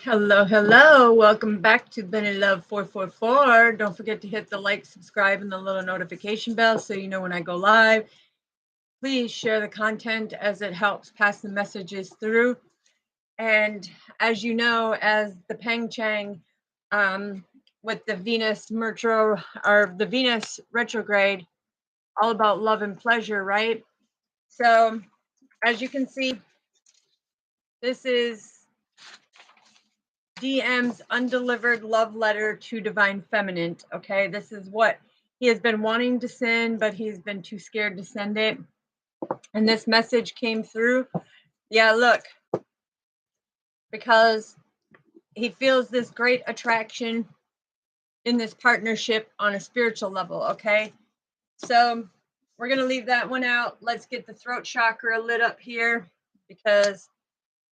Hello, hello. Welcome back to Ben in Love 444. Don't forget to hit the like, subscribe, and the little notification bell so you know when I go live. Please share the content as it helps pass the messages through. And as you know, as the Peng Chang with the Venus Mertro or the Venus retrograde, all about love and pleasure, right? So as you can see, this is DM's undelivered love letter to Divine Feminine. Okay, this is what he has been wanting to send, but he's been too scared to send it. And this message came through. Yeah, look, because he feels this great attraction in this partnership on a spiritual level. Okay, so we're going to leave that one out. Let's get the throat chakra lit up here because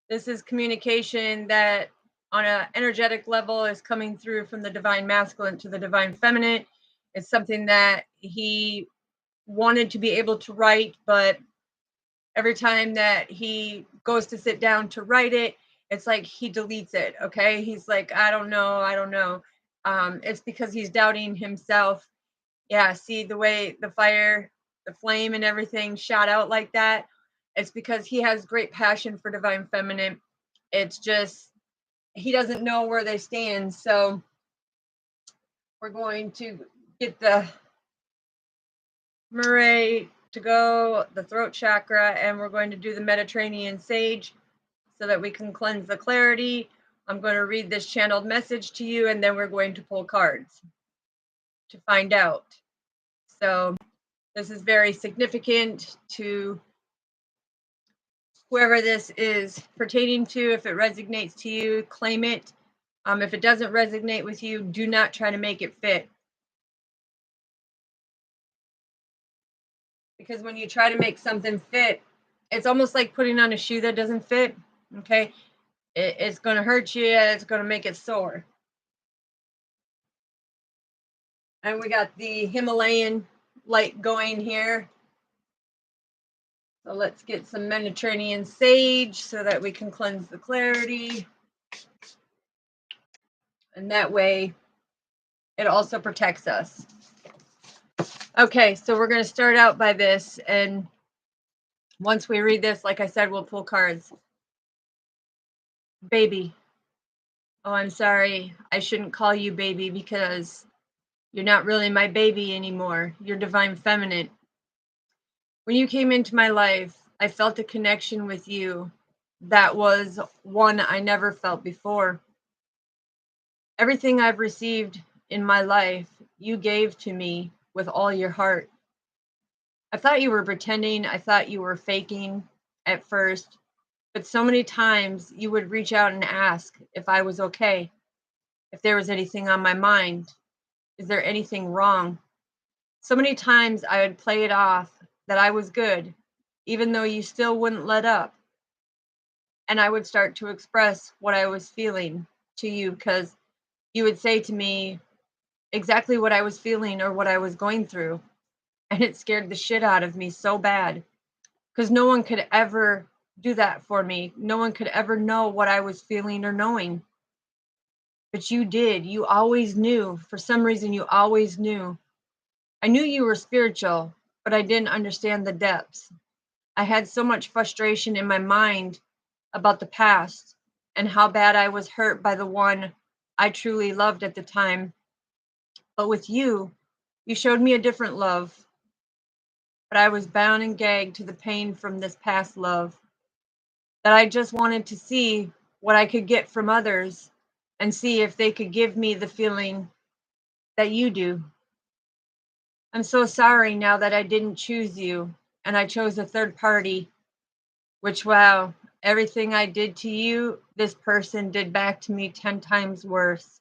this is communication that on an energetic level is coming through from the divine masculine to the divine feminine. It's something that he wanted to be able to write, but every time that he goes to sit down to write it, it's like he deletes it. Okay. He's like, I don't know. It's because he's doubting himself. Yeah. See the way the fire, the flame, and everything shot out like that. It's because he has great passion for divine feminine. It's just he doesn't know where they stand. So we're going to get the Murray to go, the throat chakra, and we're going to do the Mediterranean sage so that we can cleanse the clarity. I'm going to read this channeled message to you, and then we're going to pull cards to find out. So this is very significant to whoever this is pertaining to. If it resonates to you, claim it. If it doesn't resonate with you, do not try to make it fit. Because when you try to make something fit, it's almost like putting on a shoe that doesn't fit. Okay, it's going to hurt you. It's going to make it sore. And we got the Himalayan light going here. So let's get some Mediterranean sage so that we can cleanse the clarity. And that way it also protects us. Okay, so we're going to start out by this. And once we read this, like I said, we'll pull cards. Baby. Oh, I'm sorry. I shouldn't call you baby because you're not really my baby anymore. You're divine feminine. When you came into my life, I felt a connection with you that was one I never felt before. Everything I've received in my life, you gave to me with all your heart. I thought you were pretending. I thought you were faking at first. But so many times you would reach out and ask if I was okay, if there was anything on my mind. Is there anything wrong? So many times I would play it off that I was good, even though you still wouldn't let up. And I would start to express what I was feeling to you because you would say to me exactly what I was feeling or what I was going through. And it scared the shit out of me so bad because no one could ever do that for me. No one could ever know what I was feeling or knowing. But you did. You always knew. For some reason, you always knew. I knew you were spiritual, but I didn't understand the depths. I had so much frustration in my mind about the past and how bad I was hurt by the one I truly loved at the time. But with you, you showed me a different love. But I was bound and gagged to the pain from this past love. That I just wanted to see what I could get from others and see if they could give me the feeling that you do. I'm so sorry now that I didn't choose you and I chose a third party, which, wow, everything I did to you, this person did back to me 10 times worse.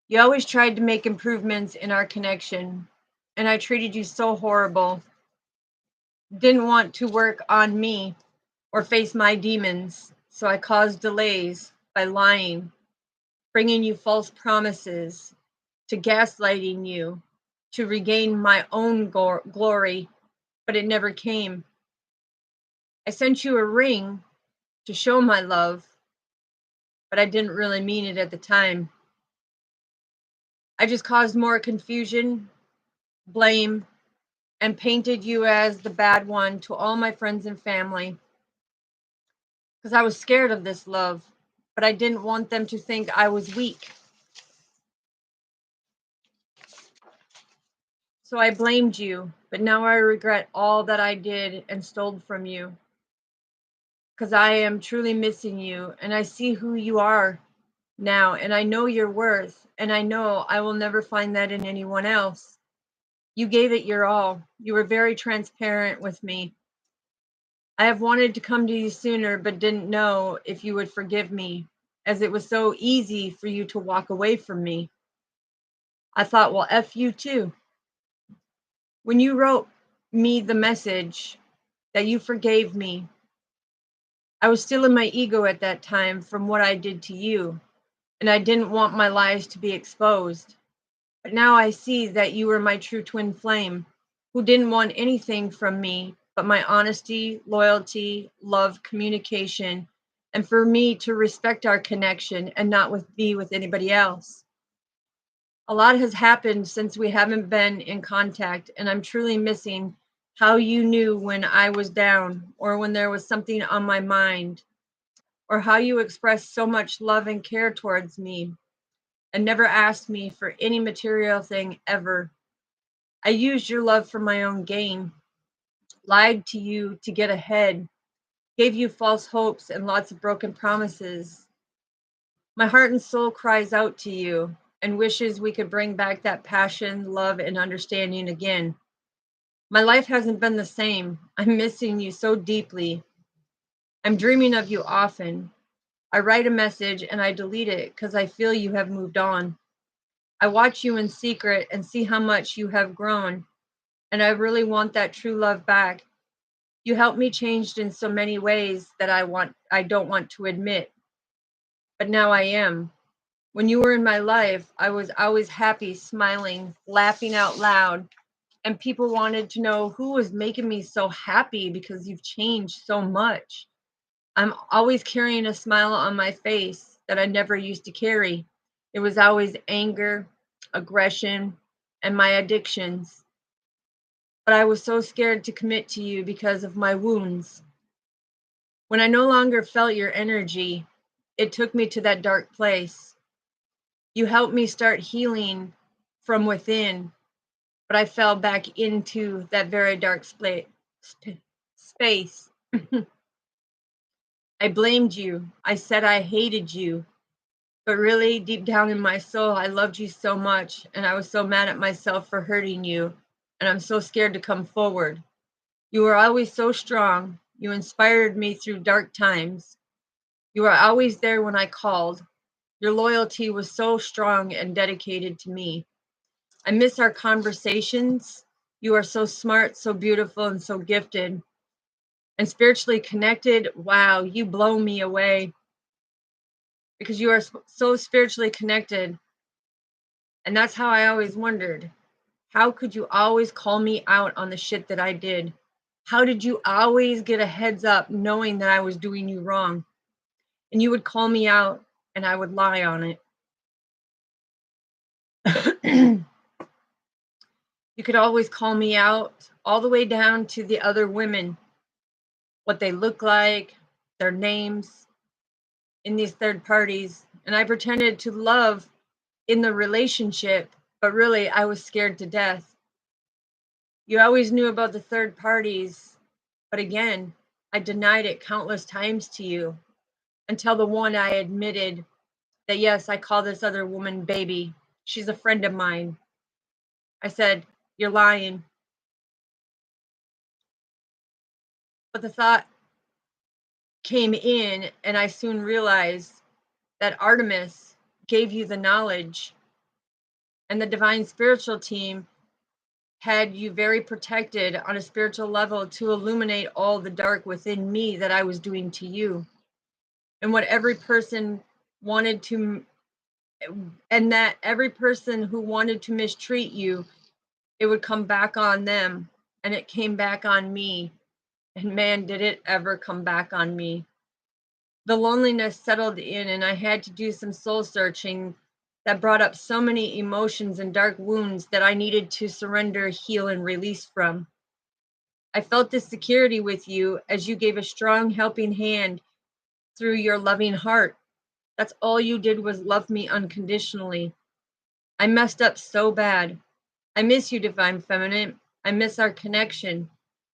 You always tried to make improvements in our connection, and I treated you so horrible. Didn't want to work on me or face my demons, so I caused delays by lying, bringing you false promises, to gaslighting you, to regain my own glory, but it never came. I sent you a ring to show my love, but I didn't really mean it at the time. I just caused more confusion, blame, and painted you as the bad one to all my friends and family because I was scared of this love, but I didn't want them to think I was weak. So I blamed you, but now I regret all that I did and stole from you because I am truly missing you and I see who you are now and I know your worth and I know I will never find that in anyone else. You gave it your all. You were very transparent with me. I have wanted to come to you sooner, but didn't know if you would forgive me, as it was so easy for you to walk away from me. I thought, well, F you too. When you wrote me the message that you forgave me, I was still in my ego at that time from what I did to you, and I didn't want my lies to be exposed. But now I see that you were my true twin flame, who didn't want anything from me but my honesty, loyalty, love, communication, and for me to respect our connection and not be with anybody else. A lot has happened since we haven't been in contact, and I'm truly missing how you knew when I was down or when there was something on my mind, or how you expressed so much love and care towards me and never asked me for any material thing ever. I used your love for my own gain, lied to you to get ahead, gave you false hopes and lots of broken promises. My heart and soul cries out to you and wishes we could bring back that passion, love, and understanding again. My life hasn't been the same. I'm missing you so deeply. I'm dreaming of you often. I write a message and I delete it because I feel you have moved on. I watch you in secret and see how much you have grown, and I really want that true love back. You helped me change in so many ways that I don't want to admit, but now I am. When you were in my life, I was always happy, smiling, laughing out loud, and people wanted to know who was making me so happy because you've changed so much. I'm always carrying a smile on my face that I never used to carry. It was always anger, aggression, and my addictions. But I was so scared to commit to you because of my wounds. When I no longer felt your energy, it took me to that dark place. You helped me start healing from within, but I fell back into that very dark space. I blamed you. I said I hated you. But really, deep down in my soul, I loved you so much, and I was so mad at myself for hurting you, and I'm so scared to come forward. You were always so strong. You inspired me through dark times. You were always there when I called. Your loyalty was so strong and dedicated to me. I miss our conversations. You are so smart, so beautiful, and so gifted. And spiritually connected, wow, you blow me away because you are so spiritually connected. And that's how I always wondered. How could you always call me out on the shit that I did? How did you always get a heads up knowing that I was doing you wrong? And you would call me out and I would lie on it. You could always call me out all the way down to the other women, what they look like, their names in these third parties. And I pretended to love in the relationship, but really I was scared to death. You always knew about the third parties, but again, I denied it countless times to you until the one I admitted that, yes, I call this other woman baby. She's a friend of mine. I said, you're lying. But the thought came in, and I soon realized that Artemis gave you the knowledge, and the divine spiritual team had you very protected on a spiritual level to illuminate all the dark within me that I was doing to you. And what every person wanted to, and that every person who wanted to mistreat you, it would come back on them, and it came back on me. And man, did it ever come back on me. The loneliness settled in, and I had to do some soul searching that brought up so many emotions and dark wounds that I needed to surrender, heal, and release from. I felt this security with you as you gave a strong helping hand through your loving heart. That's all you did was love me unconditionally. I messed up so bad. I miss you, Divine Feminine. I miss our connection.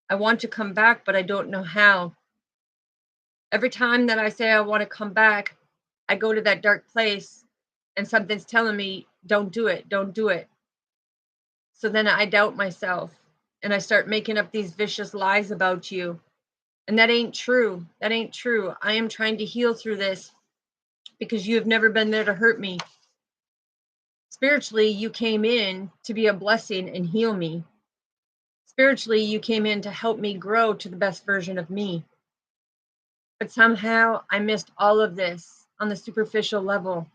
I want to come back, but I don't know how. Every time that I say I want to come back, I go to that dark place and something's telling me, don't do it, don't do it. So then I doubt myself and I start making up these vicious lies about you. And that ain't true. That ain't true. I am trying to heal through this because you have never been there to hurt me. Spiritually, you came in to be a blessing and heal me. Spiritually, you came in to help me grow to the best version of me. But somehow I missed all of this on the superficial level.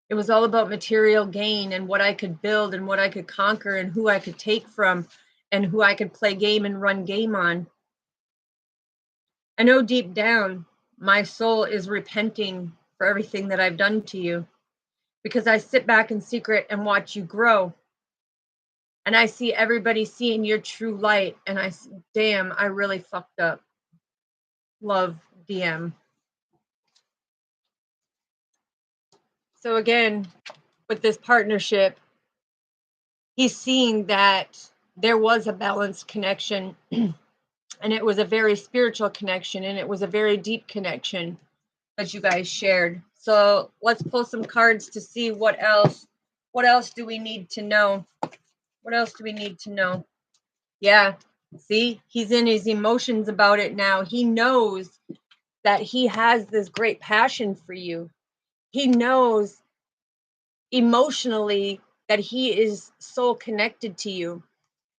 It was all about material gain and what I could build and what I could conquer and who I could take from and who I could play game and run game on. I know deep down my soul is repenting for everything that I've done to you because I sit back in secret and watch you grow. And I see everybody seeing your true light. And I say, damn, I really fucked up. Love, DM. So again, with this partnership, he's seeing that there was a balanced connection and it was a very spiritual connection and it was a very deep connection that you guys shared. So let's pull some cards to see what else do we need to know? What else do we need to know? Yeah, see, he's in his emotions about it now. He knows that he has this great passion for you. He knows emotionally that he is so connected to you.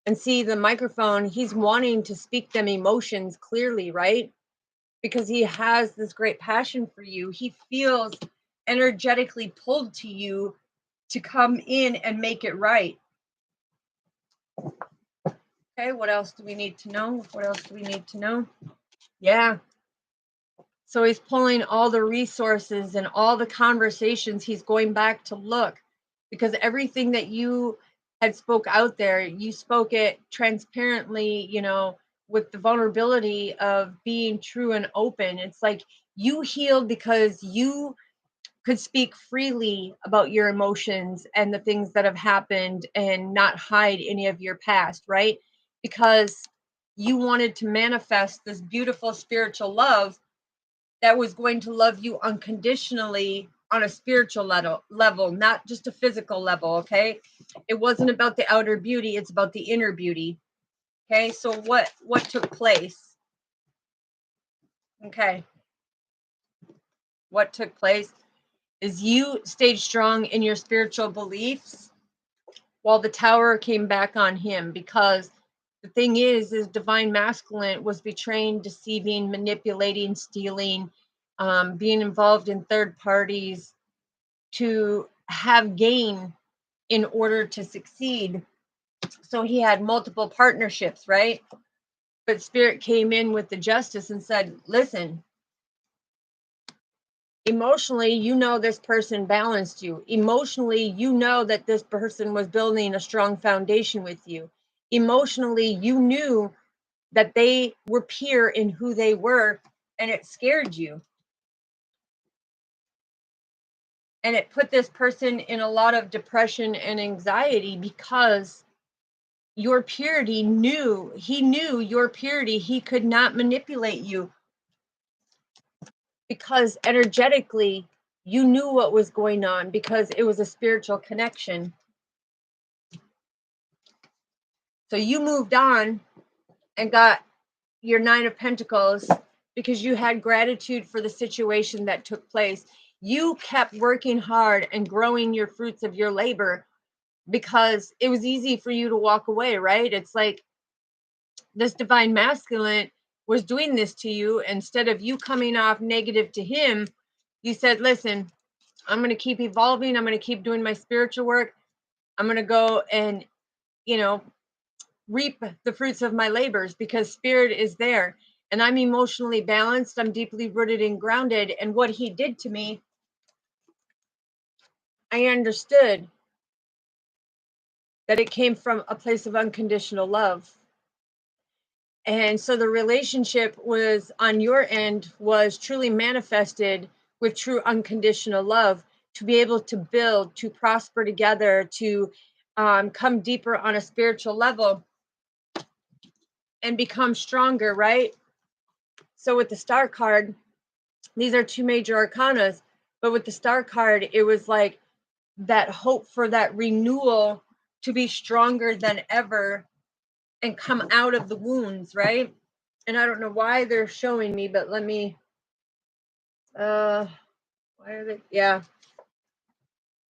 And see, the microphone, he's wanting to speak them emotions clearly, right? Because he has this great passion for you. He feels energetically pulled to you to come in and make it right. Okay, what else do we need to know? What else do we need to know? Yeah. So he's pulling all the resources and all the conversations. He's going back to look because everything that you had spoke out there, you spoke it transparently, you know, with the vulnerability of being true and open. It's like you healed because you could speak freely about your emotions and the things that have happened and not hide any of your past, right? Because you wanted to manifest this beautiful spiritual love that was going to love you unconditionally on a spiritual level, not just a physical level, okay? It wasn't about the outer beauty, it's about the inner beauty. Okay? So what took place? Okay. What took place is you stayed strong in your spiritual beliefs while the tower came back on him, because the thing is divine masculine was betraying, deceiving, manipulating, stealing, being involved in third parties to have gain in order to succeed. So he had multiple partnerships, right? But spirit came in with the justice and said, listen, emotionally, you know, this person balanced you. Emotionally, you know that this person was building a strong foundation with you. Emotionally, you knew that they were pure in who they were, and it scared you. And it put this person in a lot of depression and anxiety because your purity he knew your purity. He could not manipulate you because energetically you knew what was going on because it was a spiritual connection. So you moved on and got your 9 of Pentacles because you had gratitude for the situation that took place. You kept working hard and growing your fruits of your labor because it was easy for you to walk away, right? It's like this divine masculine was doing this to you. Instead of you coming off negative to him, you said, listen, I'm going to keep evolving. I'm going to keep doing my spiritual work. I'm going to go and, you know, reap the fruits of my labors because spirit is there. and I'm emotionally balanced. I'm deeply rooted and grounded. And what he did to me, I understood that it came from a place of unconditional love. And so the relationship was on your end was truly manifested with true unconditional love to be able to build, to prosper together, to come deeper on a spiritual level and become stronger, right? So with the star card, these are two major arcanas, but with the star card, it was like that hope for that renewal to be stronger than ever and come out of the wounds, right? And I don't know why they're showing me, but let me why are they, yeah,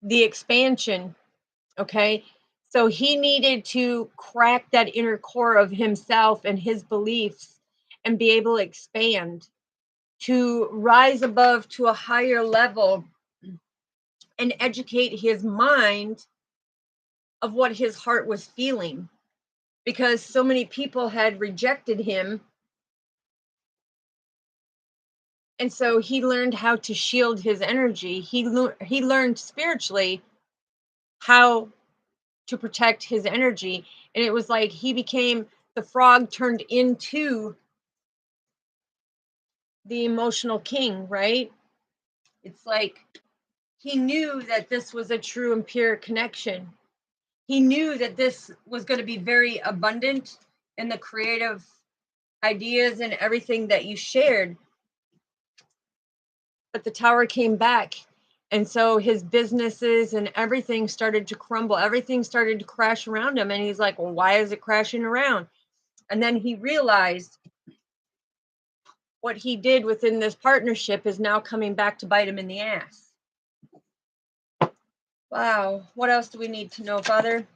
the expansion. Okay, so he needed to crack that inner core of himself and his beliefs and be able to expand, to rise above to a higher level and educate his mind of what his heart was feeling, because so many people had rejected him. And so he learned how to shield his energy. He learned spiritually how to protect his energy. And it was like he became the frog turned into the emotional king, right? It's like he knew that this was a true and pure connection. He knew that this was going to be very abundant in the creative ideas and everything that you shared. But the tower came back. And so his businesses and everything started to crumble. Everything started to crash around him. And he's like, well, why is it crashing around? And then he realized what he did within this partnership is now coming back to bite him in the ass. Wow. What else do we need to know, Father?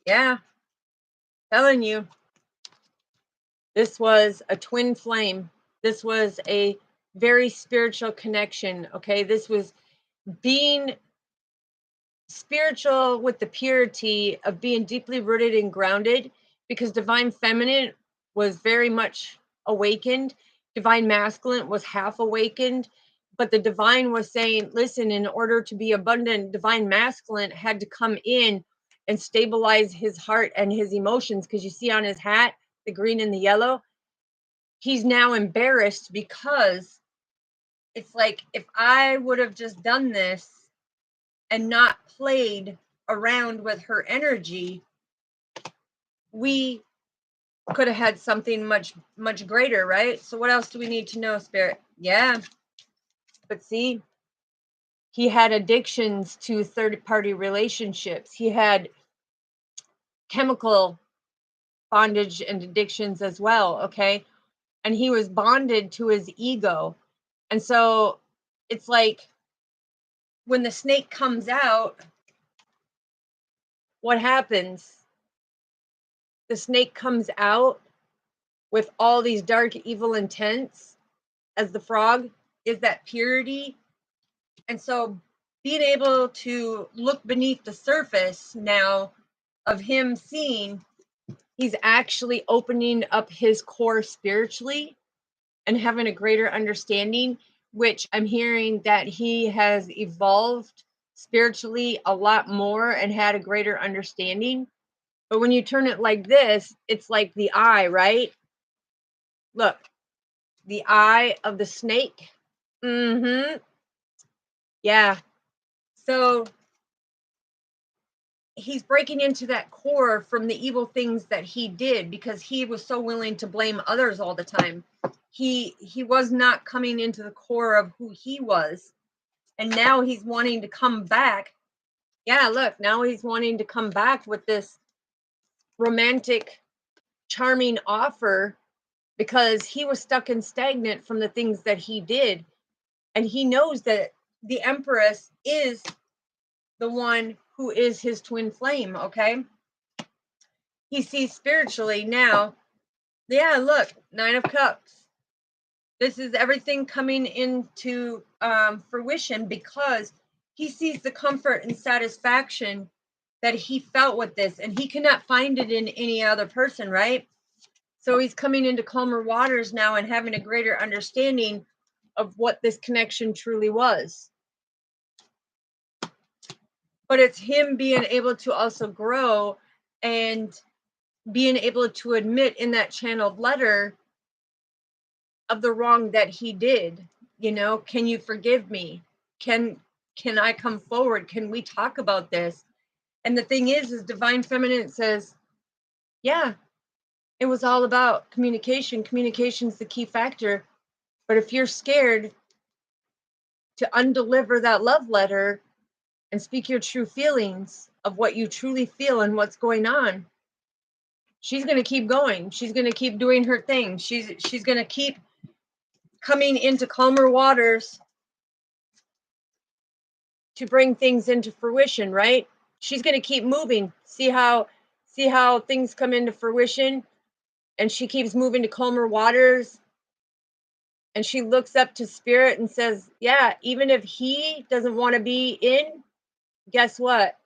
Yeah. Telling you. This was a twin flame. This was a very spiritual connection. Okay. This was being spiritual with the purity of being deeply rooted and grounded, because divine feminine was very much awakened. Divine masculine was half awakened, but the divine was saying, listen, in order to be abundant, divine masculine had to come in and stabilize his heart and his emotions. Because you see on his hat, the green and the yellow, he's now embarrassed because it's like, if I would have just done this and not played around with her energy, we could have had something much, much greater, right? So what else do we need to know, Spirit? Yeah. But see, he had addictions to third-party relationships. He had chemical bondage and addictions as well, okay? And he was bonded to his ego. And so it's like when the snake comes out, what happens? The snake comes out with all these dark, evil intents as the frog is that purity. And so being able to look beneath the surface now of him seeing he's actually opening up his core spiritually and having a greater understanding, which I'm hearing that he has evolved spiritually a lot more and had a greater understanding. But when you turn it like this, it's like the eye, right? Look, the eye of the snake. Mm-hmm. Yeah. So he's breaking into that core from the evil things that he did because he was so willing to blame others all the time. He was not coming into the core of who he was. And now he's wanting to come back. Yeah, look, now he's wanting to come back with this romantic, charming offer because he was stuck and stagnant from the things that he did. And he knows that the Empress is the one who is his twin flame, okay? He sees spiritually now. Yeah, look, Nine of Cups. This is everything coming into fruition because he sees the comfort and satisfaction that he felt with this, and he cannot find it in any other person, right? So he's coming into calmer waters now and having a greater understanding of what this connection truly was. But it's him being able to also grow and being able to admit in that channeled letter of the wrong that he did. You know, can you forgive me? Can I come forward? Can we talk about this? And the thing is Divine Feminine says, yeah, it was all about communication. Communication's the key factor. But if you're scared to undeliver that love letter and speak your true feelings of what you truly feel and what's going on, she's going to keep going. She's going to keep doing her thing. She's going to keep coming into calmer waters to bring things into fruition, right? She's going to keep moving. See how things come into fruition, and she keeps moving to calmer waters, and she looks up to spirit and says, yeah, even if he doesn't want to be in, guess what?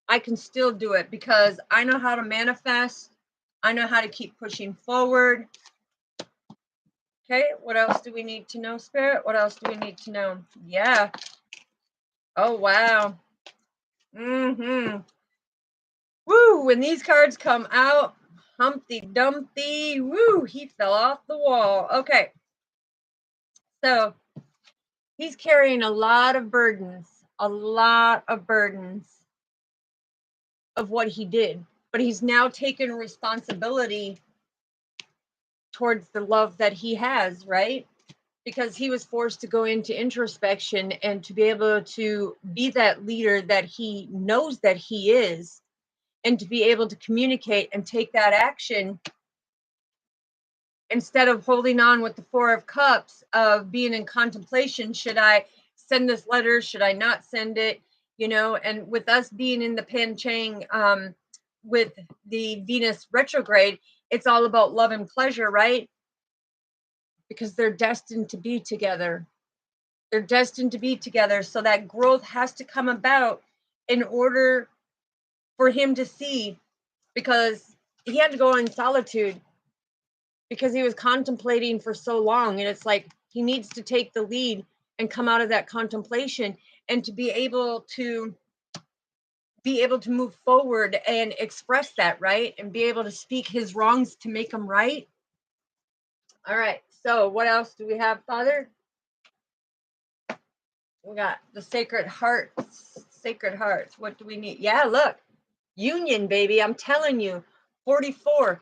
I can still do it because I know how to manifest. I know how to keep pushing forward. Okay, what else do we need to know, Spirit? What else do we need to know? Yeah. Oh, wow. Woo, when these cards come out, Humpty Dumpty, woo, he fell off the wall. Okay. So he's carrying a lot of burdens of what he did. But he's now taken responsibility towards the love that he has, right? Because he was forced to go into introspection and to be able to be that leader that he knows that he is, and to be able to communicate and take that action instead of holding on with the Four of Cups of being in contemplation. Should I send this letter? Should I not send it? You know, and with us being in the Panchang with the Venus retrograde, it's all about love and pleasure, right? Because they're destined to be together. They're destined to be together. So that growth has to come about in order for him to see, because he had to go in solitude because he was contemplating for so long. And it's like he needs to take the lead and come out of that contemplation and to be able to move forward and express that, right? And be able to speak his wrongs to make them right. All right. So what else do we have, Father? We got the Sacred Hearts. Sacred Hearts. What do we need? Yeah, look. Union, baby. I'm telling you. 44.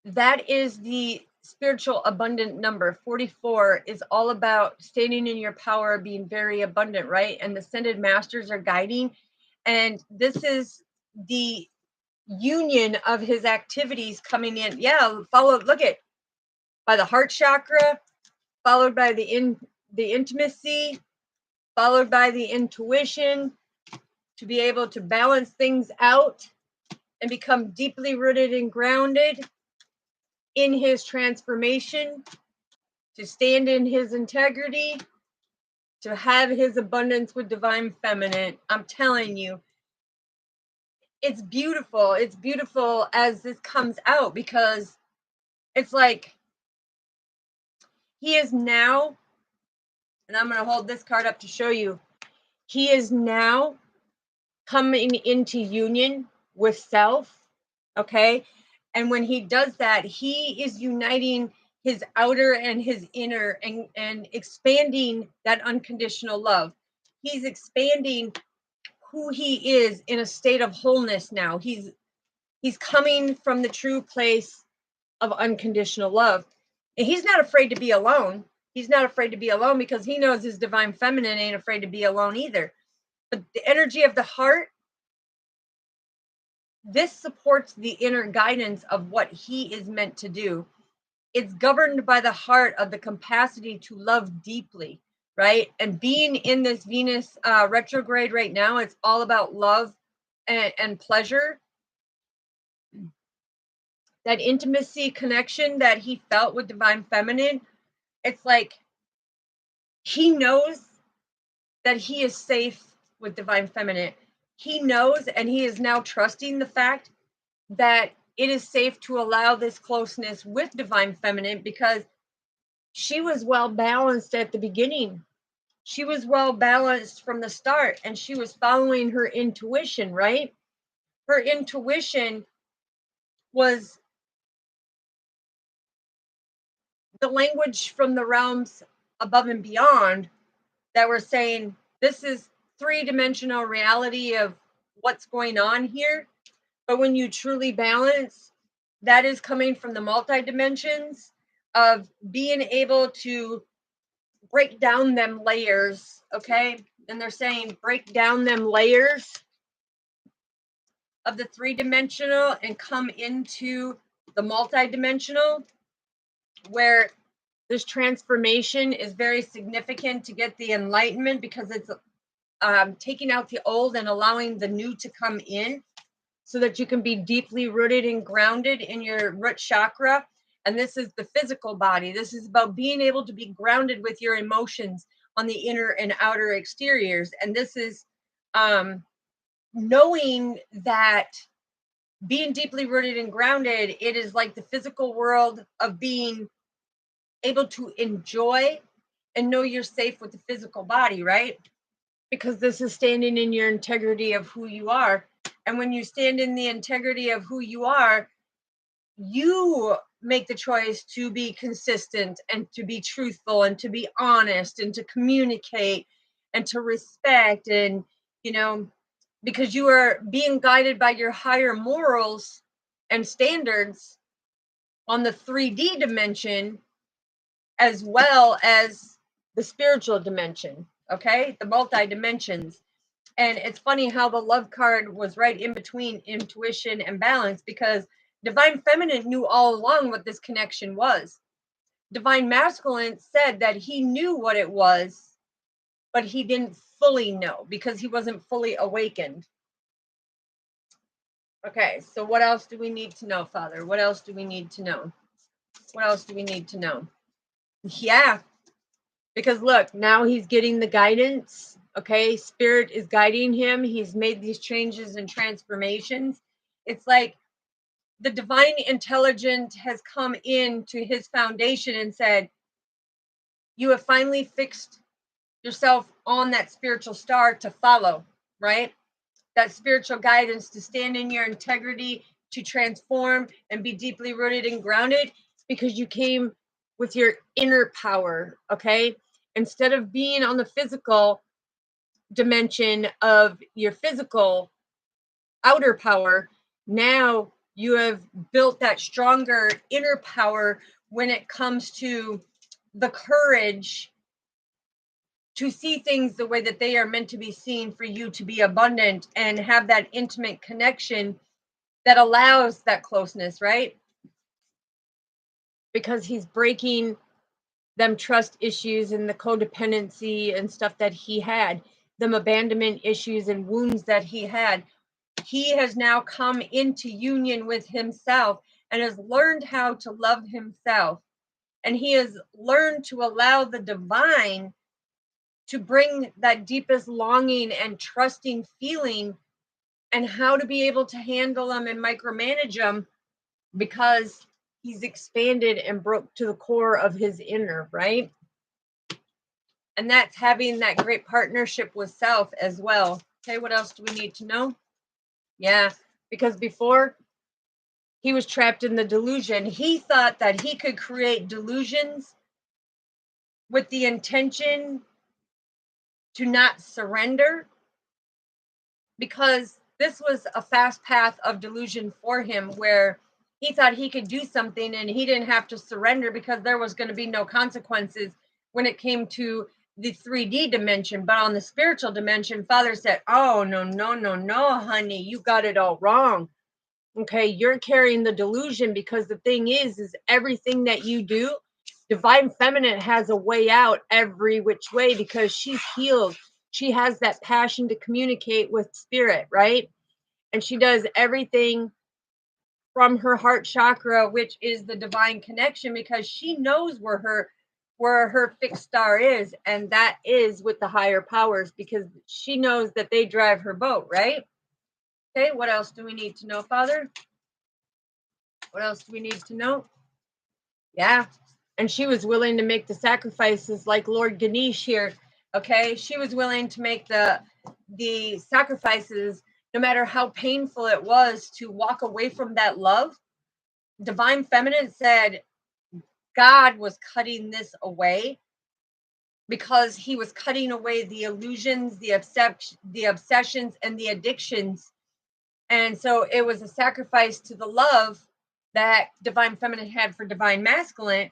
That is the spiritual abundant number. 44 is all about standing in your power, being very abundant, right? And the Ascended Masters are guiding. And this is the union of his activities coming in. Yeah, look at by the heart chakra, followed by the intimacy, followed by the intuition, to be able to balance things out and become deeply rooted and grounded in his transformation, to stand in his integrity, to have his abundance with Divine Feminine. I'm telling you, it's beautiful. It's beautiful as this comes out, because it's like he is now, and I'm going to hold this card up to show you, he is now coming into union with self, okay? And when he does that, he is uniting his outer and his inner, and expanding that unconditional love. He's expanding who he is in a state of wholeness now. He's coming from the true place of unconditional love. And he's not afraid to be alone. He's not afraid to be alone because he knows his Divine Feminine ain't afraid to be alone either. But the energy of the heart, this supports the inner guidance of what he is meant to do. It's governed by the heart of the capacity to love deeply, right? And being in this Venus retrograde right now, it's all about love and pleasure. That intimacy connection that he felt with Divine Feminine, it's like he knows that he is safe with Divine Feminine. He knows, and he is now trusting the fact that it is safe to allow this closeness with divine feminine because she was well balanced at the beginning. She was well balanced from the start, and she was following her intuition, right? Her intuition was the language from the realms above and beyond that were saying, this is three-dimensional reality of what's going on here. But when you truly balance, that is coming from the multi-dimensions of being able to break down them layers, okay? And they're saying break down them layers of the three-dimensional and come into the multi-dimensional, where this transformation is very significant to get the enlightenment, because it's taking out the old and allowing the new to come in, so that you can be deeply rooted and grounded in your root chakra. And this is the physical body. This is about being able to be grounded with your emotions on the inner and outer exteriors. And this is knowing that being deeply rooted and grounded, it is like the physical world of being able to enjoy and know you're safe with the physical body, right? Because this is standing in your integrity of who you are. And when you stand in the integrity of who you are, you make the choice to be consistent and to be truthful and to be honest and to communicate and to respect. And, you know, because you are being guided by your higher morals and standards on the 3D dimension, as well as the spiritual dimension, okay? The multi dimensions. And it's funny how the love card was right in between intuition and balance, because divine feminine knew all along what this connection was. Divine masculine said that he knew what it was, but he didn't fully know because he wasn't fully awakened. Okay, so what else do we need to know, Father? What else do we need to know? What else do we need to know? Yeah, because look, now he's getting the guidance. Okay, spirit is guiding him. He's made these changes and transformations. It's like the divine intelligence has come into his foundation and said, you have finally fixed yourself on that spiritual star to follow, right? That spiritual guidance to stand in your integrity, to transform and be deeply rooted and grounded, because you came with your inner power, okay? Instead of being on the physical dimension of your physical outer power, now you have built that stronger inner power when it comes to the courage to see things the way that they are meant to be seen, for you to be abundant and have that intimate connection that allows that closeness, right? Because he's breaking them trust issues and the codependency and stuff that he had, them abandonment issues and wounds that he had. He has now come into union with himself and has learned how to love himself. And he has learned to allow the divine to bring that deepest longing and trusting feeling, and how to be able to handle them and micromanage them, because he's expanded and broke to the core of his inner, right? And that's having that great partnership with self as well. Okay, what else do we need to know? Yeah, because before he was trapped in the delusion. He thought that he could create delusions with the intention to not surrender, because this was a fast path of delusion for him, where he thought he could do something and he didn't have to surrender because there was going to be no consequences when it came to the 3D dimension. But on the spiritual dimension, Father said, oh, no, no, no, no, honey, you got it all wrong. Okay, you're carrying the delusion, because the thing is everything that you do, divine feminine has a way out every which way, because she's healed. She has that passion to communicate with spirit, right? And she does everything from her heart chakra, which is the divine connection, because she knows where her fixed star is, and that is with the higher powers, because she knows that they drive her boat, right? Okay, what else do we need to know, Father? What else do we need to know? Yeah. And she was willing to make the sacrifices like Lord Ganesh here. Okay. She was willing to make the sacrifices no matter how painful it was to walk away from that love. Divine Feminine said God was cutting this away because he was cutting away the illusions, the obsessions, and the addictions. And so it was a sacrifice to the love that Divine Feminine had for Divine Masculine,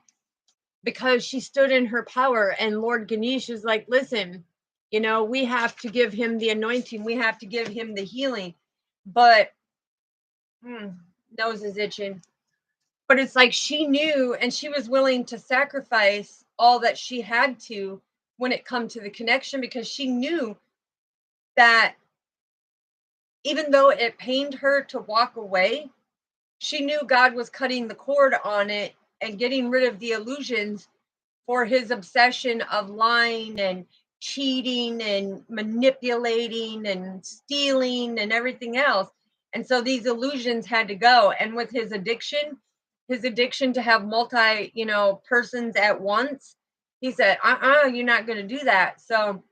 because she stood in her power. And Lord Ganesh is like, listen, we have to give him the anointing. We have to give him the healing. But nose is itching. But it's like she knew, and she was willing to sacrifice all that she had to when it come to the connection, because she knew that even though it pained her to walk away, she knew God was cutting the cord on it and getting rid of the illusions for his obsession of lying and cheating and manipulating and stealing and everything else. And so these illusions had to go. And with his addiction to have multi, persons at once, he said, you're not going to do that. So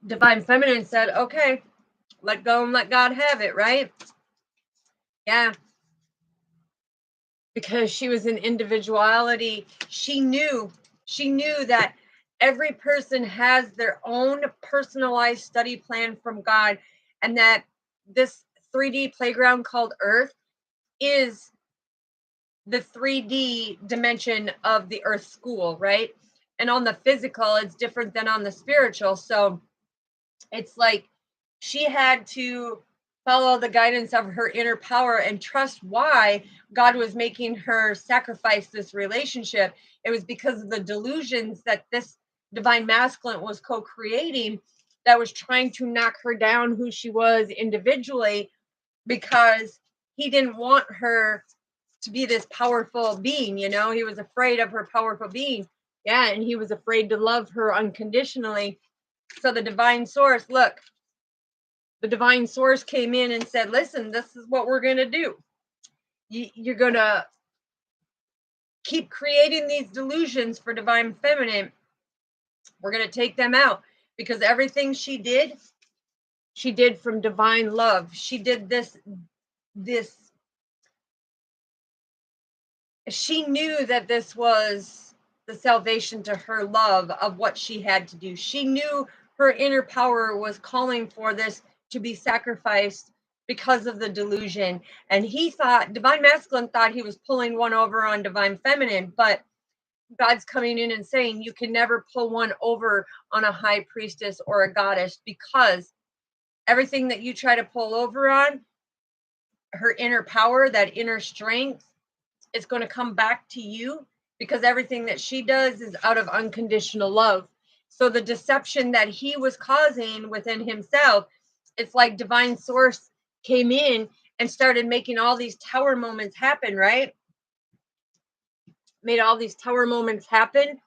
Divine Feminine said, okay, let go and let God have it, right? Yeah. Because she was an individuality. She knew that every person has their own personalized study plan from God, and that this 3D playground called Earth is the 3D dimension of the Earth school, right? And on the physical, it's different than on the spiritual. So it's like she had to follow the guidance of her inner power and trust why God was making her sacrifice this relationship. It was because of the delusions that this Divine Masculine was co-creating that was trying to knock her down who she was individually, because he didn't want her to be this powerful being. He was afraid of her powerful being. Yeah, and he was afraid to love her unconditionally. So the divine source came in and said, listen, this is what we're going to do. You're going to keep creating these delusions for Divine Feminine. We're going to take them out, because everything she did from divine love. She did this. She knew that this was the salvation to her love of what she had to do. She knew her inner power was calling for this to be sacrificed because of the delusion. And Divine Masculine thought he was pulling one over on Divine Feminine, but God's coming in and saying you can never pull one over on a high priestess or a goddess, because everything that you try to pull over on, her inner power, that inner strength, it's going to come back to you, because everything that she does is out of unconditional love. So the deception that he was causing within himself, it's like divine source came in and started making all these tower moments happen, right? Made all these tower moments happen.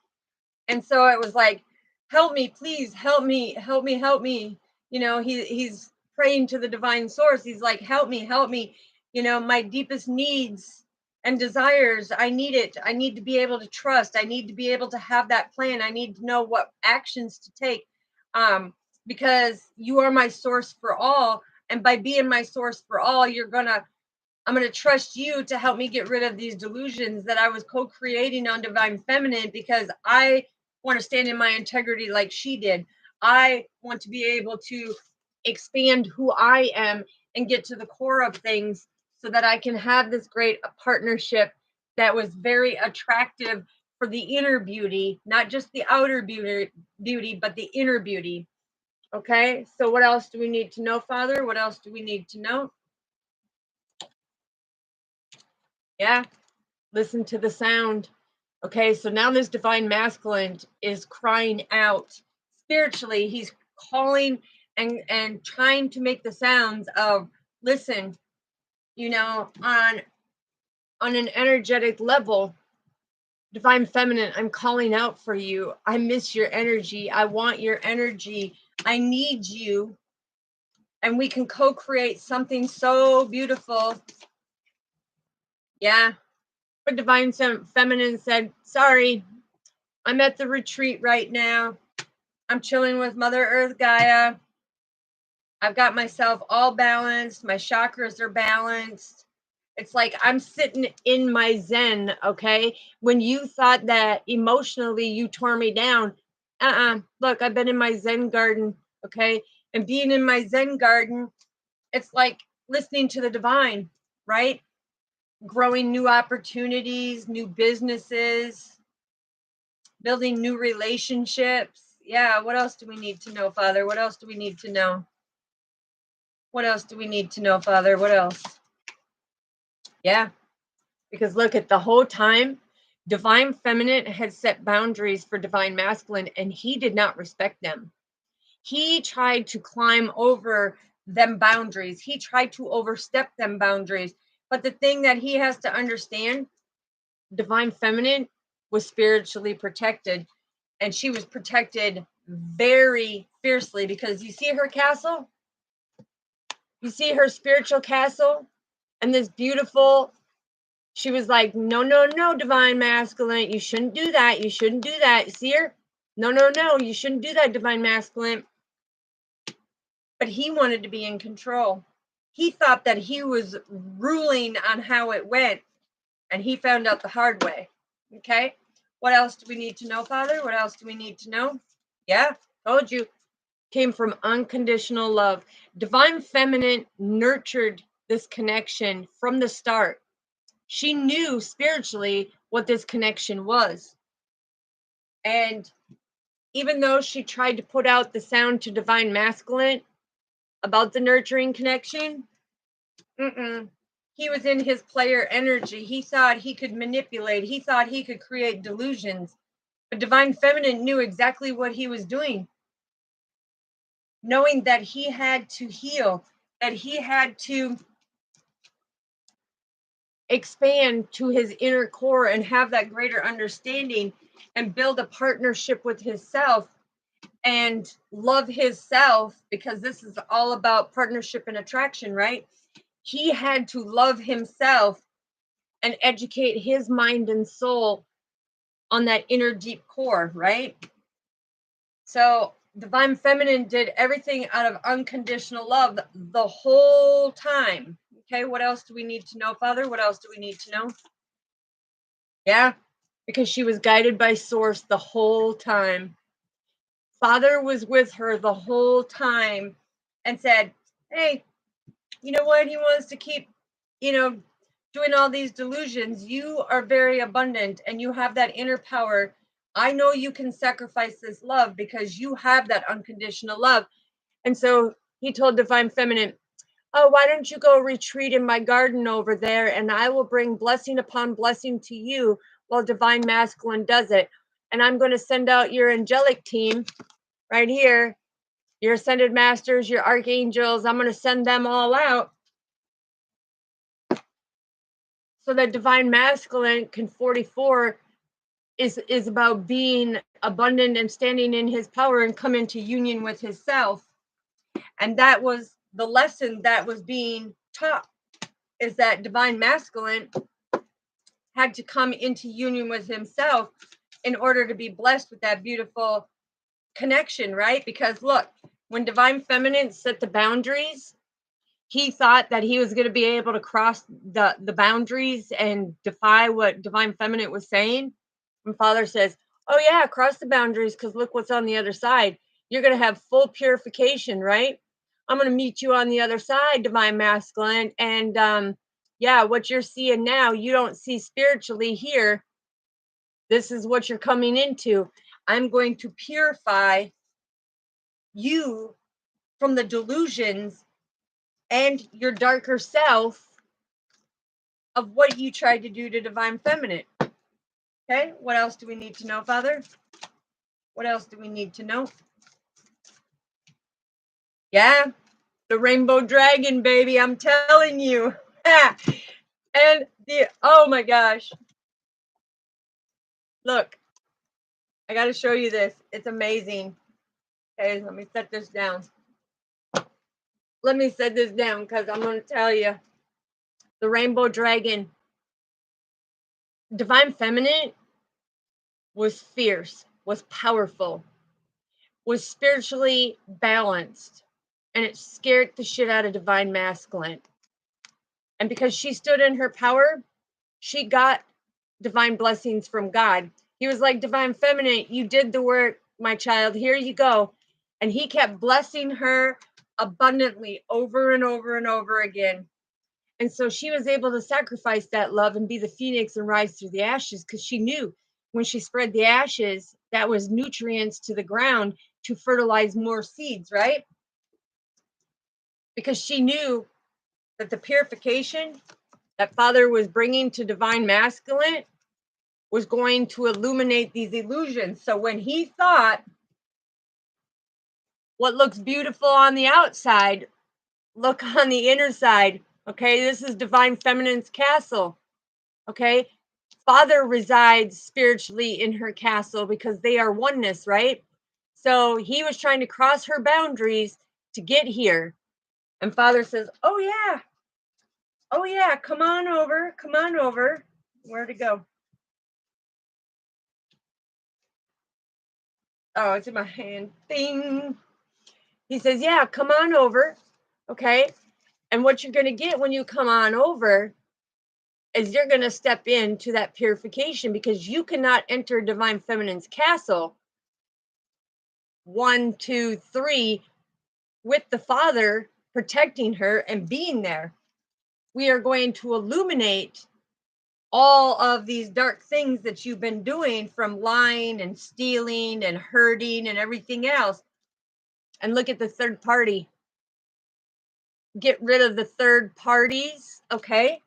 And so it was like, help me, please, help me, help me, help me. He's praying to the divine source. He's like, help me, my deepest needs and desires. I need it. I need to be able to trust. I need to be able to have that plan. I need to know what actions to take, because you are my source for all. And by being my source for all, I'm going to trust you to help me get rid of these delusions that I was co-creating on Divine Feminine, because I want to stand in my integrity like she did. I want to be able to expand who I am and get to the core of things, so that I can have this great partnership that was very attractive for the inner beauty, not just the outer beauty, but the inner beauty. Okay, so what else do we need to know, Father? What else do we need to know? Yeah, listen to the sound. Okay, so now this Divine Masculine is crying out spiritually. He's calling and trying to make the sounds of, listen, on an energetic level, Divine Feminine, I'm calling out for you. I miss your energy. I want your energy. I need you. and we can co-create something so beautiful. Yeah. But Divine Feminine said, sorry, I'm at the retreat right now. I'm chilling with Mother Earth Gaia. I've got myself all balanced. My chakras are balanced. It's like I'm sitting in my Zen, okay? When you thought that emotionally you tore me down, look, I've been in my Zen garden, okay? And being in my Zen garden, it's like listening to the divine, right? Growing new opportunities, new businesses, building new relationships. Yeah, what else do we need to know, Father? What else do we need to know? What else do we need to know, Father? What else? Yeah, because look, at the whole time, Divine Feminine had set boundaries for Divine Masculine, and he did not respect them. He tried to climb over them boundaries. He tried to overstep them boundaries. But the thing that he has to understand, Divine Feminine was spiritually protected, and she was protected very fiercely, because you see her castle, you see her spiritual castle, and this beautiful, she was like, no, no, no, Divine Masculine, you shouldn't do that. You shouldn't do that. See her? No, no, no, you shouldn't do that, Divine Masculine. But he wanted to be in control. He thought that he was ruling on how it went, and he found out the hard way. Okay? What else do we need to know, Father? What else do we need to know? Yeah, told you. Came from unconditional love. Divine Feminine nurtured this connection from the start. She knew spiritually what this connection was. And even though she tried to put out the sound to Divine Masculine about the nurturing connection, he was in his player energy. He thought he could manipulate. He thought he could create delusions. But Divine Feminine knew exactly what he was doing, knowing that he had to heal, that he had to expand to his inner core and have that greater understanding and build a partnership with himself and love himself, because this is all about partnership and attraction, right? He had to love himself and educate his mind and soul on that inner deep core, right? So Divine Feminine did everything out of unconditional love the whole time. Okay, what else do we need to know, Father? What else do we need to know? Yeah, because she was guided by Source the whole time. Father was with her the whole time and said, hey, you know what? He wants to keep, doing all these delusions. You are very abundant and you have that inner power. I know you can sacrifice this love because you have that unconditional love. And so he told Divine Feminine, oh, why don't you go retreat in my garden over there, and I will bring blessing upon blessing to you while Divine Masculine does it. And I'm going to send out your angelic team right here, your ascended masters, your archangels. I'm going to send them all out so that Divine Masculine can 44 is about being abundant and standing in his power and come into union with himself. And that was the lesson that was being taught, is that Divine Masculine had to come into union with himself in order to be blessed with that beautiful connection, right? Because look, when Divine Feminine set the boundaries, he thought that he was going to be able to cross the boundaries and defy what Divine Feminine was saying. And Father says, oh yeah, cross the boundaries, because look what's on the other side. You're going to have full purification, right? I'm going to meet you on the other side, Divine Masculine. And yeah, what you're seeing now, you don't see spiritually here. This is what you're coming into. I'm going to purify you from the delusions and your darker self of what you tried to do to Divine Feminine. Okay, what else do we need to know, Father? What else do we need to know? Yeah, the rainbow dragon, baby, I'm telling you. And oh my gosh. Look, I got to show you this. It's amazing. Okay, let me set this down. let me set this down because I'm going to tell you. The rainbow dragon, divine feminine, was fierce, was powerful, was spiritually balanced, and it scared the shit out of divine masculine. And because she stood in her power, she got divine blessings from God. He was like, divine feminine, you did the work, my child. Here you go. And he kept blessing her abundantly over and over and over again. And so she was able to sacrifice that love and be the phoenix and rise through the ashes, because she knew when she spread the ashes, that was nutrients to the ground to fertilize more seeds, right? Because she knew that the purification that Father was bringing to divine masculine was going to illuminate these illusions. So when he thought what looks beautiful on the outside, look on the inner side. Okay, this is divine feminine's castle. Okay, Father resides spiritually in her castle because they are oneness, right? So he was trying to cross her boundaries to get here. And Father says, oh yeah, come on over. Where to go? Oh, it's in my hand. Bing. He says, yeah, come on over. Okay. And what you're going to get when you come on over is you're going to step into that purification, because you cannot enter divine feminine's castle 1, 2, 3 with the Father protecting her and being there. We are going to illuminate all of these dark things that you've been doing, from lying and stealing and hurting and everything else. And look at the third party. Get rid of the third parties, okay?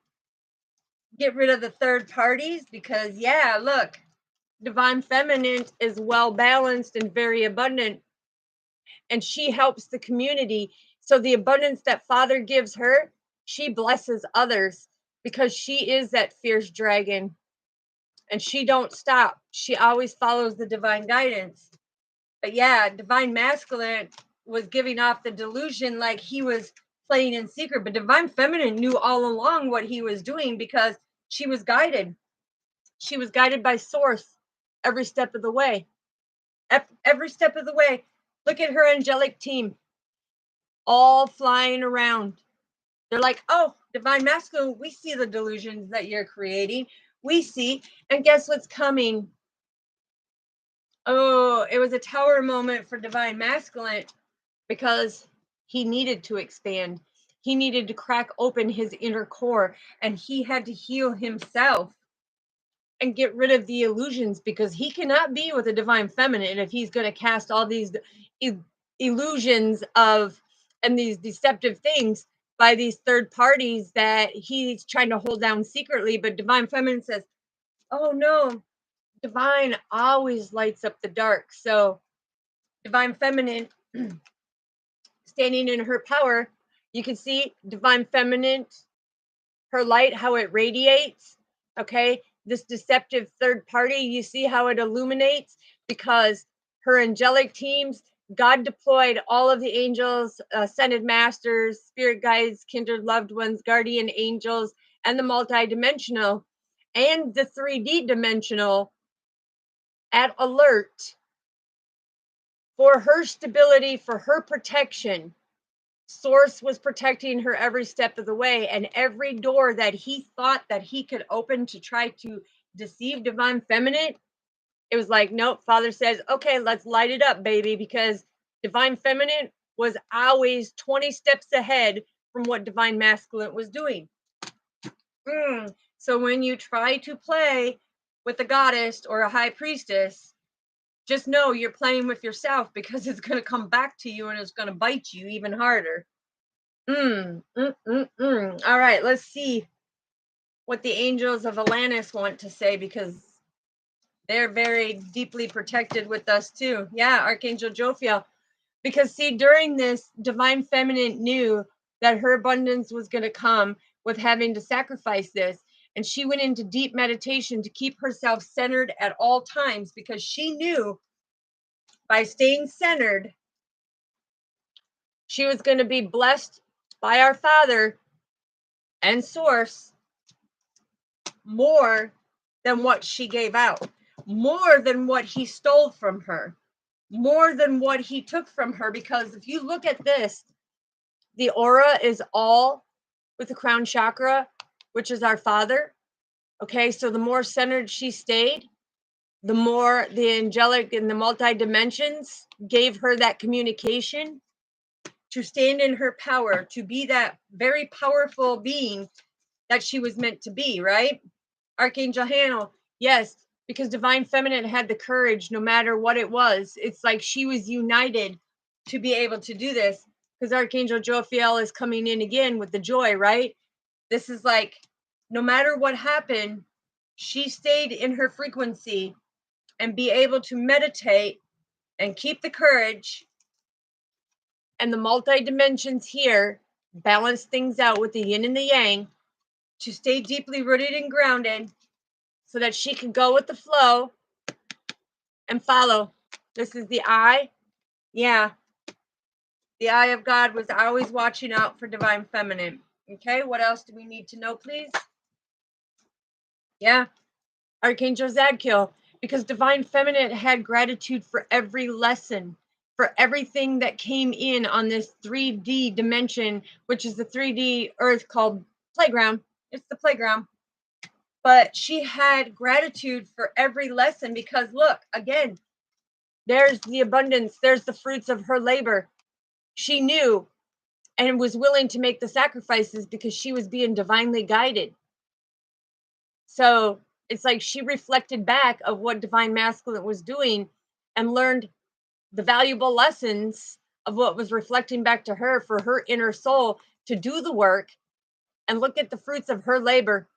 Get rid of the third parties, because, yeah, look, divine feminine is well balanced and very abundant, and she helps the community. So the abundance that Father gives her, she blesses others, because she is that fierce dragon, and she don't stop. She always follows the divine guidance. But yeah, divine masculine was giving off the delusion like he was playing in secret, but divine feminine knew all along what he was doing, because she was guided. She was guided by source every step of the way. Every step of the way. Look at her angelic team, all flying around. They're like, oh, divine masculine, we see the delusions that you're creating. We see. And guess what's coming? Oh, it was a tower moment for divine masculine, because he needed to expand. He needed to crack open his inner core, and he had to heal himself and get rid of the illusions, because he cannot be with a divine feminine if he's going to cast all these illusions of and these deceptive things by these third parties that he's trying to hold down secretly. But divine feminine says, oh no, divine always lights up the dark. So divine feminine standing in her power, you can see divine feminine, her light, how it radiates. Okay, this deceptive third party, you see how it illuminates, because her angelic teams, God deployed all of the angels, ascended masters, spirit guides, kindred loved ones, guardian angels, and the multidimensional and the 3D dimensional at alert for her stability, for her protection. Source was protecting her every step of the way, and every door that he thought that he could open to try to deceive divine feminine, it was like, nope. Father says, okay, let's light it up, baby, because divine feminine was always 20 steps ahead from what divine masculine was doing. So when you try to play with a goddess or a high priestess, just know you're playing with yourself, because it's going to come back to you and it's going to bite you even harder. All right, let's see what the angels of Atlantis want to say, because they're very deeply protected with us too. Yeah, Archangel Jophiel. Because see, during this, divine feminine knew that her abundance was going to come with having to sacrifice this. And she went into deep meditation to keep herself centered at all times, because she knew by staying centered, she was going to be blessed by our Father and Source more than what she gave out, more than what he stole from her, more than what he took from her. Because if you look at this, the aura is all with the crown chakra, which is our Father. Okay, so the more centered she stayed, the more the angelic and the multi dimensions gave her that communication to stand in her power, to be that very powerful being that she was meant to be, right? Archangel Hannah, yes, because Divine Feminine had the courage no matter what it was. It's like she was united to be able to do this, because Archangel Jophiel is coming in again with the joy, right? This is like, no matter what happened, she stayed in her frequency and be able to meditate and keep the courage, and the multi dimensions here balance things out with the yin and the yang to stay deeply rooted and grounded so that she can go with the flow and follow. This is the eye. Yeah, the eye of God was always watching out for Divine Feminine. Okay, what else do we need to know, please? Yeah, Archangel Zadkiel, because Divine Feminine had gratitude for every lesson, for everything that came in on this 3D dimension, which is the 3D earth called playground. It's the playground. But she had gratitude for every lesson because, look, again, there's the abundance, there's the fruits of her labor. She knew and was willing to make the sacrifices because she was being divinely guided. So it's like she reflected back of what Divine Masculine was doing and learned the valuable lessons of what was reflecting back to her for her inner soul to do the work and look at the fruits of her labor.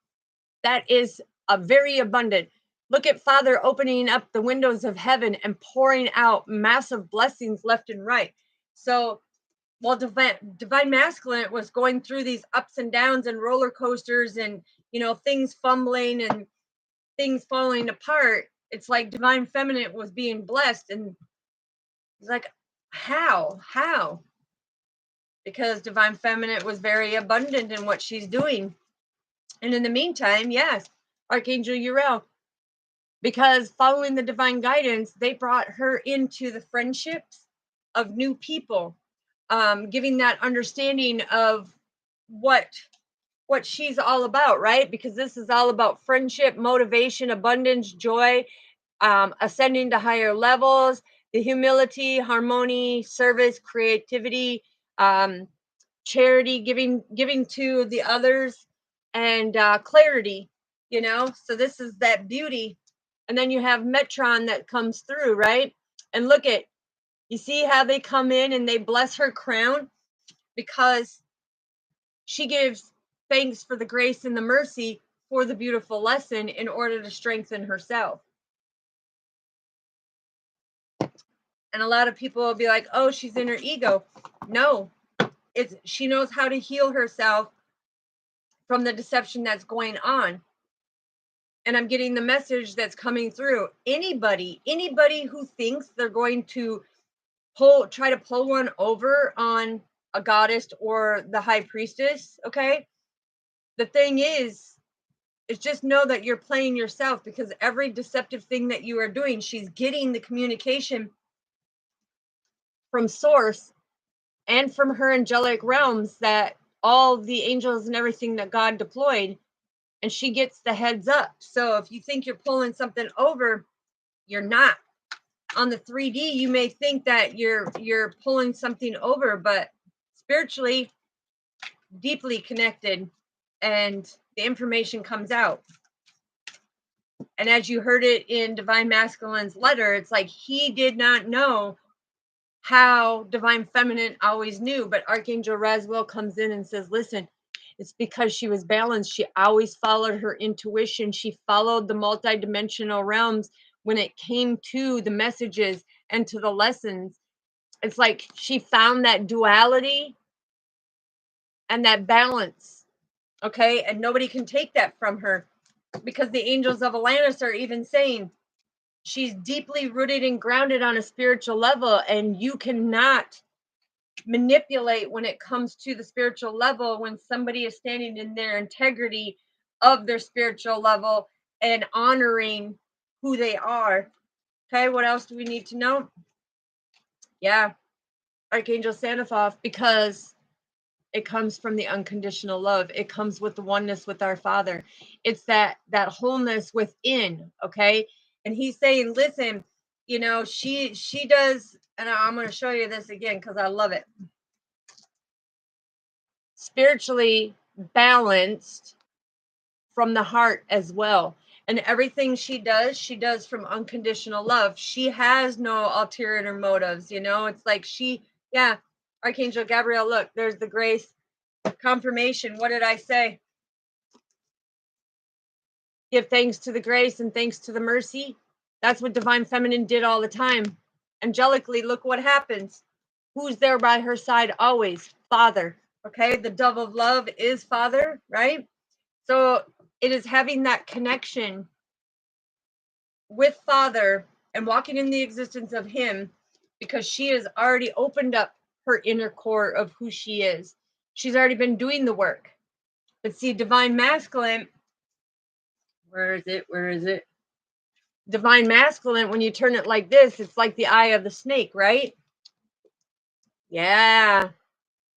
That is a very abundant. Look at Father opening up the windows of heaven and pouring out massive blessings left and right. So while divine masculine was going through these ups and downs and roller coasters and things fumbling and things falling apart, it's like divine feminine was being blessed, and it's like, how because divine feminine was very abundant in what she's doing. And in the meantime, yes, Archangel Uriel, because following the divine guidance, they brought her into the friendships of new people, giving that understanding of what she's all about, right? Because this is all about friendship, motivation, abundance, joy, ascending to higher levels, the humility, harmony, service, creativity, charity, giving to the others, and clarity. So this is that beauty. And then you have Metron that comes through, right? And look at, you see how they come in and they bless her crown because she gives thanks for the grace and the mercy for the beautiful lesson in order to strengthen herself. And a lot of people will be like, oh, she's in her ego. No, she knows how to heal herself from the deception that's going on. And I'm getting the message that's coming through. Anybody who thinks they're going to try to pull one over on a goddess or the high priestess, okay? The thing is just know that you're playing yourself, because every deceptive thing that you are doing, she's getting the communication from source and from her angelic realms, that all the angels and everything that God deployed, and she gets the heads up. So if you think you're pulling something over, you're not. On the 3D, you may think that you're pulling something over, but spiritually, deeply connected, and the information comes out. And as you heard it in Divine Masculine's letter, it's like he did not know how Divine Feminine always knew, but Archangel Raziel comes in and says, listen, it's because she was balanced. She always followed her intuition. She followed the multidimensional realms when it came to the messages and to the lessons. It's like she found that duality and that balance. Okay. And nobody can take that from her, because the angels of Atlantis are even saying she's deeply rooted and grounded on a spiritual level, and you cannot manipulate when it comes to the spiritual level, when somebody is standing in their integrity of their spiritual level and honoring who they are. Okay, what else do we need to know? Yeah, Archangel Sandoff, because it comes from the unconditional love. It comes with the oneness with our Father. It's that wholeness within, okay? And he's saying, listen, you know, she does, and I'm going to show you this again because I love it. Spiritually balanced from the heart as well. And everything she does from unconditional love. She has no ulterior motives, you know? It's like yeah, Archangel Gabriel, look, there's the grace confirmation. What did I say? Give thanks to the grace and thanks to the mercy. That's what Divine Feminine did all the time. Angelically, look what happens. Who's there by her side always? Father. Okay, the dove of love is Father, right? So it is having that connection with Father and walking in the existence of Him, because she has already opened up her inner core of who she is. She's already been doing the work. But see, Divine Masculine, where is it? Where is it? Divine Masculine, when you turn it like this, it's like the eye of the snake, right? Yeah.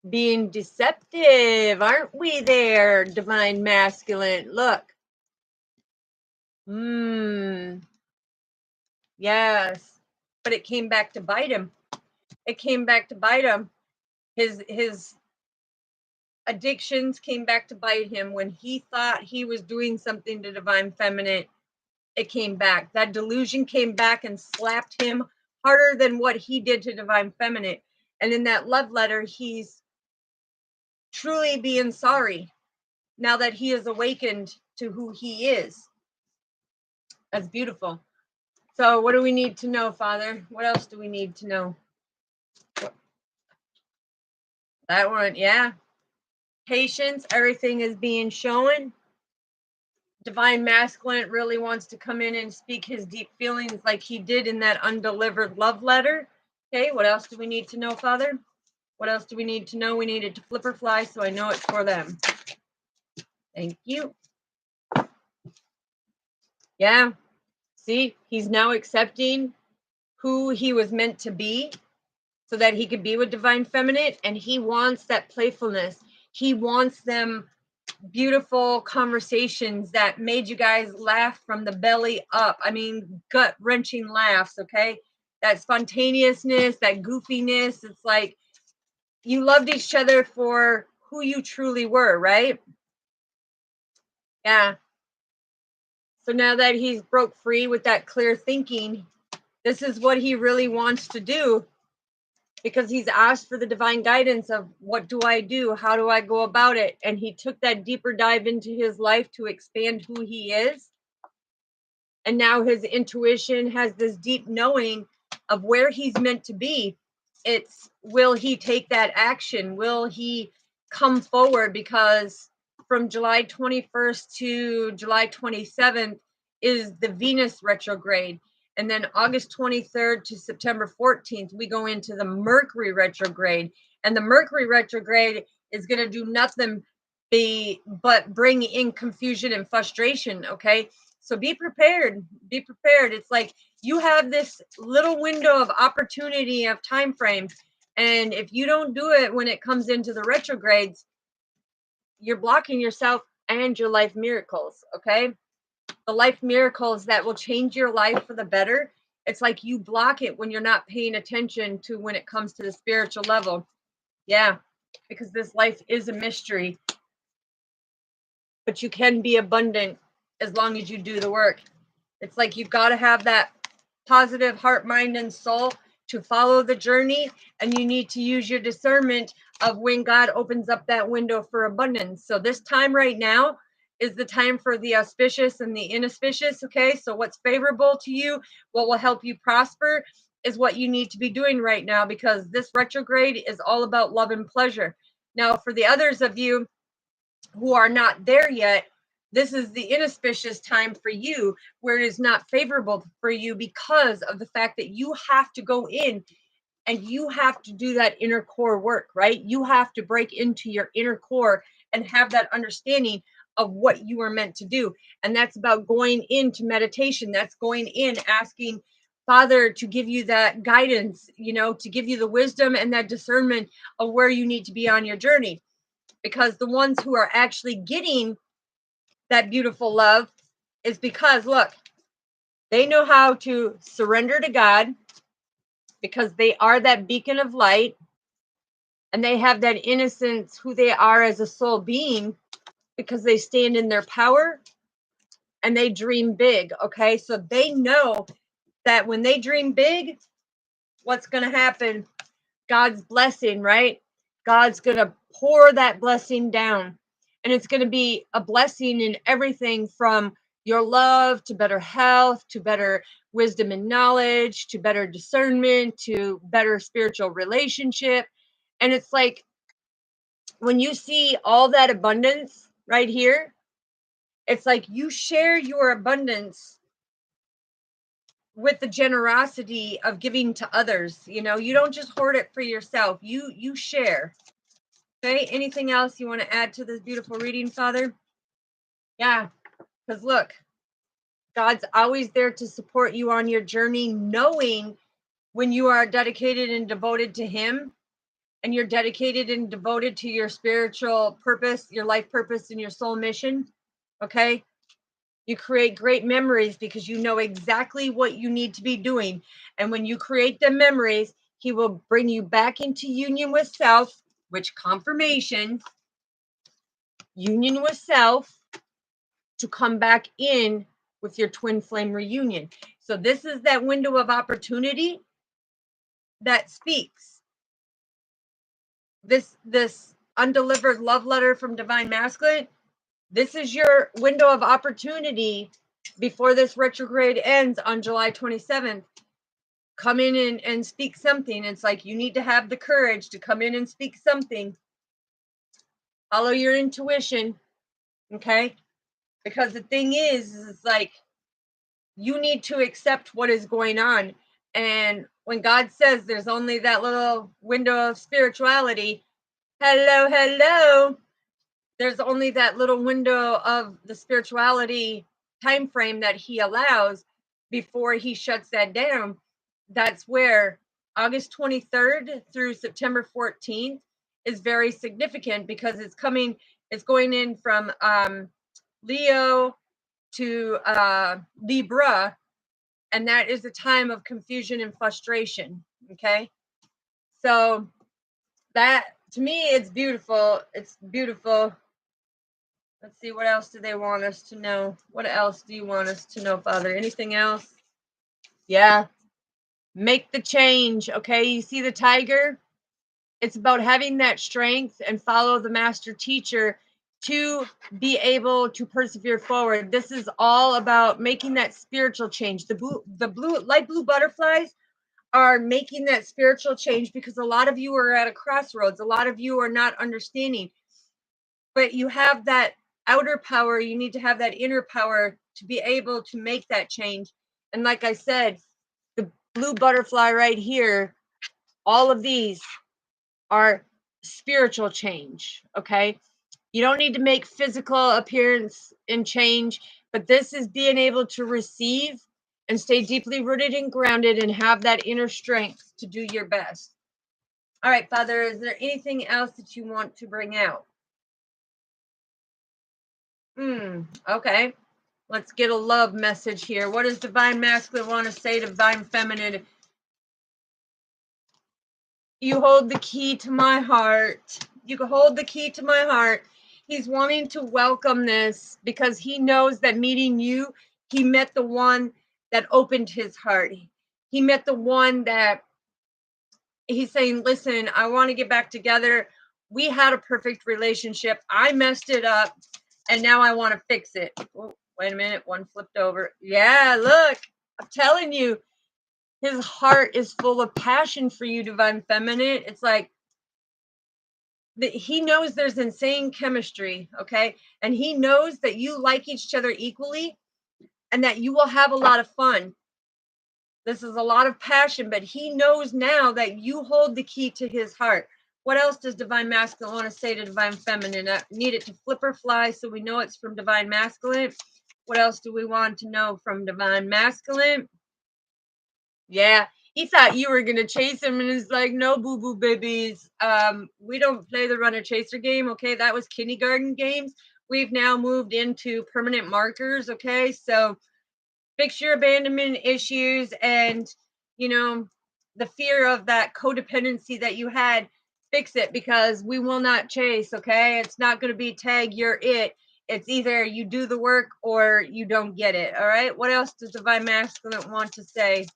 Being deceptive, aren't we there, Divine Masculine? Look. Yes. But it came back to bite him. It came back to bite him. His addictions came back to bite him when he thought he was doing something to Divine Feminine. It came back. That delusion came back and slapped him harder than what he did to Divine Feminine. And in that love letter, he's truly being sorry now that he is awakened to who he is. That's beautiful. So what do we need to know, Father? What else do we need to know? That one, yeah. Patience, everything is being shown. Divine Masculine really wants to come in and speak his deep feelings like he did in that undelivered love letter. Okay, what else do we need to know, Father? What else do we need to know? We needed to flip or fly, so I know it's for them. Thank you. Yeah, see, he's now accepting who he was meant to be so that he could be with Divine Feminine, and he wants that playfulness. He wants them beautiful conversations that made you guys laugh from the belly up. I mean, gut-wrenching laughs, okay? That spontaneousness, that goofiness. It's like you loved each other for who you truly were, right? Yeah. So now that he's broke free with that clear thinking, this is what he really wants to do, because he's asked for the divine guidance of what do I do? How do I go about it? And he took that deeper dive into his life to expand who he is. And now his intuition has this deep knowing of where he's meant to be. It's, will he take that action? Will he come forward? Because from July 21st to July 27th is the Venus retrograde. And then August 23rd to September 14th, we go into the Mercury retrograde. And the Mercury retrograde is going to do nothing but bring in confusion and frustration, okay? So be prepared. Be prepared. It's like you have this little window of opportunity of time frame. And if you don't do it when it comes into the retrogrades, you're blocking yourself and your life miracles, okay? The life miracles that will change your life for the better. It's like you block it when you're not paying attention to when it comes to the spiritual level. Yeah, because this life is a mystery. But you can be abundant as long as you do the work. It's like you've got to have that positive heart, mind, and soul to follow the journey. And you need to use your discernment of when God opens up that window for abundance. So this time right now is the time for the auspicious and the inauspicious. Okay. So what's favorable to you, what will help you prosper, is what you need to be doing right now, because this retrograde is all about love and pleasure. Now, for the others of you who are not there yet, this is the inauspicious time for you, where it is not favorable for you because of the fact that you have to go in And you have to do that inner core work, right? You have to break into your inner core and have that understanding of what you are meant to do. And that's about going into meditation. That's going in, asking Father to give you that guidance, to give you the wisdom and that discernment of where you need to be on your journey. Because the ones who are actually getting that beautiful love is because, look, they know how to surrender to God because they are that beacon of light and they have that innocence, who they are as a soul being, because they stand in their power and they dream big. Okay. So they know that when they dream big, what's going to happen? God's blessing, right? God's going to pour that blessing down. And it's going to be a blessing in everything from your love to better health, to better wisdom and knowledge, to better discernment, to better spiritual relationship. And it's like when you see all that abundance right here, it's like you share your abundance with the generosity of giving to others. You don't just hoard it for yourself. You share. Okay, anything else you want to add to this beautiful reading, Father? Yeah, because look, God's always there to support you on your journey, knowing when you are dedicated and devoted to Him, and you're dedicated and devoted to your spiritual purpose, your life purpose, and your soul mission. Okay, you create great memories because you know exactly what you need to be doing. And when you create the memories, He will bring you back into union with self, which confirmation, union with self, to come back in with your twin flame reunion. So this is that window of opportunity that speaks. This undelivered love letter from Divine Masculine, this is your window of opportunity before this retrograde ends on July 27th. Come in and speak something. It's like you need to have the courage to come in and speak something. Follow your intuition, okay? Because the thing is it's like you need to accept what is going on. And when God says there's only that little window of spirituality, hello, there's only that little window of the spirituality time frame that He allows before He shuts that down. That's where August 23rd through September 14th is very significant because it's going in from Leo to Libra, and that is a time of confusion and frustration. Okay, so that, to me, it's beautiful. It's beautiful. Let's see, what else do they want us to know? What else do you want us to know, Father? Anything else? Yeah, make the change. Okay, you see the tiger? It's about having that strength and follow the master teacher to be able to persevere forward. This is all about making that spiritual change. The light blue butterflies are making that spiritual change because a lot of you are at a crossroads. A lot of you are not understanding, but you have that outer power. You need to have that inner power to be able to make that change. And like I said, the blue butterfly right here, all of these are spiritual change. Okay, you don't need to make physical appearance and change, but this is being able to receive and stay deeply rooted and grounded and have that inner strength to do your best. All right, Father, is there anything else that you want to bring out? Okay, let's get a love message here. What does Divine Masculine want to say to Divine Feminine? You hold the key to my heart. You can hold the key to my heart. He's wanting to welcome this because he knows that meeting you, he met the one that opened his heart. He met the one that he's saying, listen, I want to get back together. We had a perfect relationship. I messed it up, and now I want to fix it. Oh, wait a minute. One flipped over. Yeah, look, I'm telling you, his heart is full of passion for you, Divine Feminine. It's like he knows there's insane chemistry, okay? And he knows that you like each other equally and that you will have a lot of fun. This is a lot of passion, but he knows now that you hold the key to his heart. What else does Divine Masculine want to say to Divine Feminine? I need it to flip or fly so we know it's from Divine Masculine. What else do we want to know from Divine Masculine? Yeah, he thought you were gonna chase him, and he's like, "No, boo boo babies. We don't play the runner chaser game. Okay, that was kindergarten games. We've now moved into permanent markers. Okay, so fix your abandonment issues and you know the fear of that codependency that you had. Fix it because we will not chase. Okay, it's not going to be tag you're it. It's either you do the work or you don't get it. All right, what else does Divine Masculine want to say?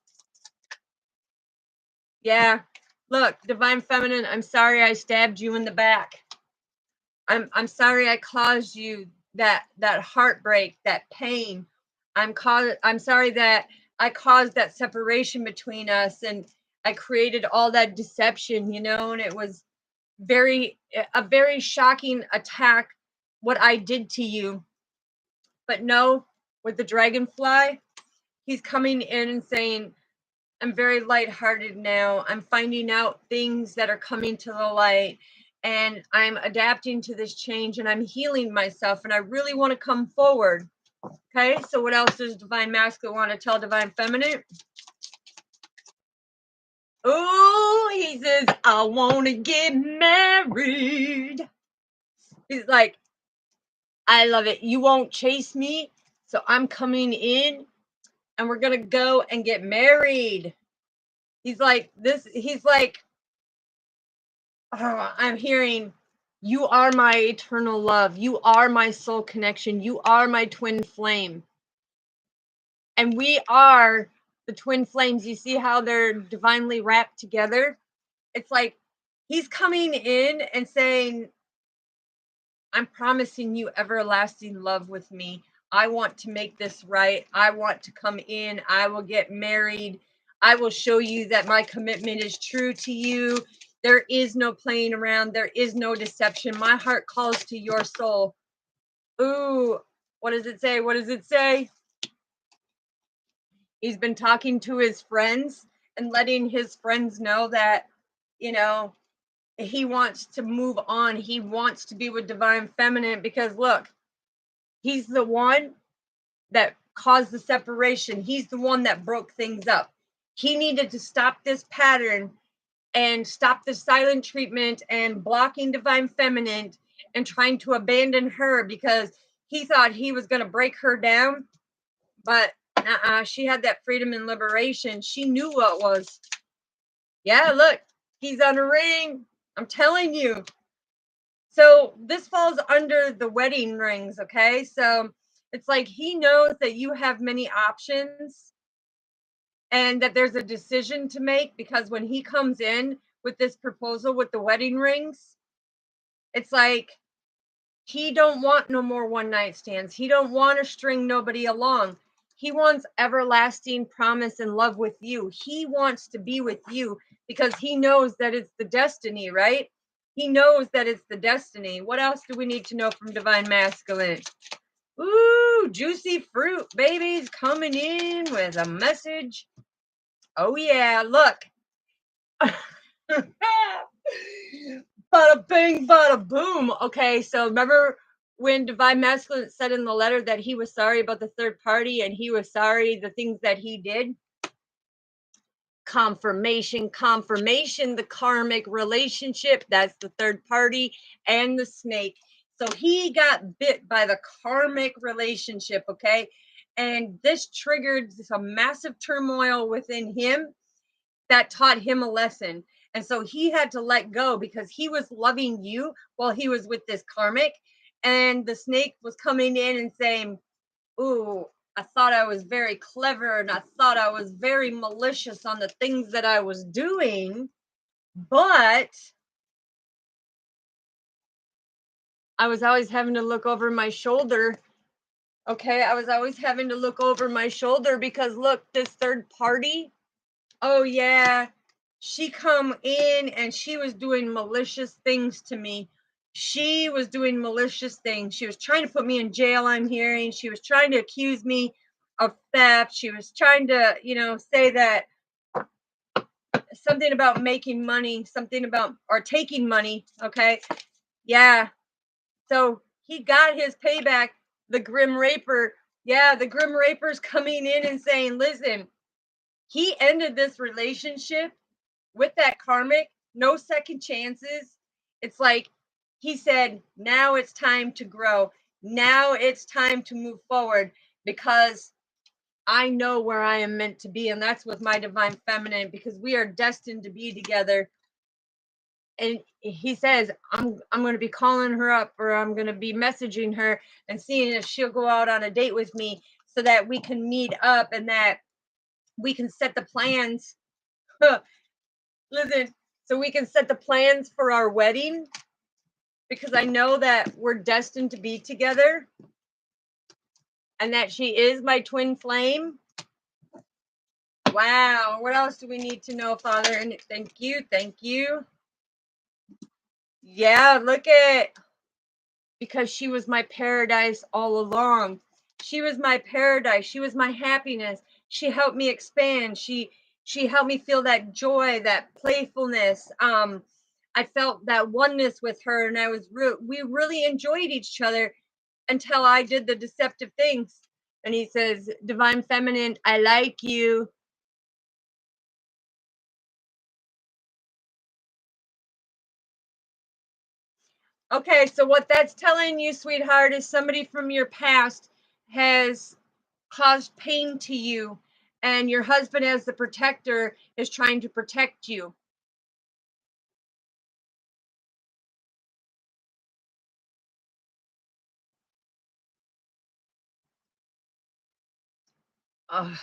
Yeah, look, Divine Feminine, I'm sorry I stabbed you in the back. I'm sorry I caused you that heartbreak, that pain. I'm sorry that I caused that separation between us, and I created all that deception, and it was a very shocking attack what I did to you. But no, with the dragonfly, he's coming in and saying, I'm very lighthearted now. I'm finding out things that are coming to the light, and I'm adapting to this change, and I'm healing myself, and I really want to come forward. Okay, so what else does Divine Masculine want to tell Divine Feminine? Oh, he says, I want to get married. He's like, I love it. You won't chase me, so I'm coming in, and we're going to go and get married. He's like, I'm hearing, you are my eternal love. You are my soul connection. You are my twin flame. And we are the twin flames. You see how they're divinely wrapped together? It's like he's coming in and saying, I'm promising you everlasting love with me. I want to make this right. I want to come in. I will get married. I will show you that my commitment is true to you. There is no playing around. There is no deception. My heart calls to your soul. Ooh, what does it say? What does it say? He's been talking to his friends and letting his friends know that, you know, he wants to move on. He wants to be with Divine Feminine because look, he's the one that caused the separation. He's the one that broke things up. He needed to stop this pattern and stop the silent treatment and blocking Divine Feminine and trying to abandon her because he thought he was going to break her down. But she had that freedom and liberation. She knew what was. Yeah, look, he's on a ring. I'm telling you. So this falls under the wedding rings, okay? So it's like he knows that you have many options and that there's a decision to make because when he comes in with this proposal with the wedding rings, it's like he don't want no more one night stands. He don't want to string nobody along. He wants everlasting promise and love with you. He wants to be with you because he knows that it's the destiny, right? He knows that it's the destiny. What else do we need to know from Divine Masculine? Ooh, juicy fruit, babies, coming in with a message. Oh, yeah, look. Bada bing, bada boom. Okay, so remember when Divine Masculine said in the letter that he was sorry about the third party and he was sorry the things that he did? Confirmation, the karmic relationship. That's the third party and the snake. So he got bit by the karmic relationship, okay? And this triggered some massive turmoil within him that taught him a lesson. And so he had to let go because he was loving you while he was with this karmic. And the snake was coming in and saying, ooh, I thought I was very clever and I thought I was very malicious on the things that I was doing, but I was always having to look over my shoulder. Okay, I was always having to look over my shoulder because look, this third party, oh yeah, she come in and she was doing malicious things to me. She was doing malicious things. She was trying to put me in jail, I'm hearing. She was trying to accuse me of theft. She was trying to, say that something about making money, something about or taking money. Okay. Yeah. So he got his payback. The Grim Raper. Yeah, the Grim Raper's coming in and saying, listen, he ended this relationship with that karmic, no second chances. It's like he said, now it's time to grow. Now it's time to move forward because I know where I am meant to be, and that's with my divine feminine, because we are destined to be together. And he says, I'm going to be calling her up, or I'm going to be messaging her and seeing if she'll go out on a date with me so that we can meet up and that we can set the plans. Listen, so we can set the plans for our wedding, because I know that we're destined to be together and that she is my twin flame. Wow. What else do we need to know, Father? And thank you. Thank you. Yeah, look at, because she was my paradise all along. She was my paradise. She was my happiness. She helped me expand. She helped me feel that joy, that playfulness. I felt that oneness with her, and we really enjoyed each other until I did the deceptive things. And he says, Divine Feminine, I like you. Okay, so what that's telling you, sweetheart, is somebody from your past has caused pain to you, and your husband, as the protector, is trying to protect you. Ugh.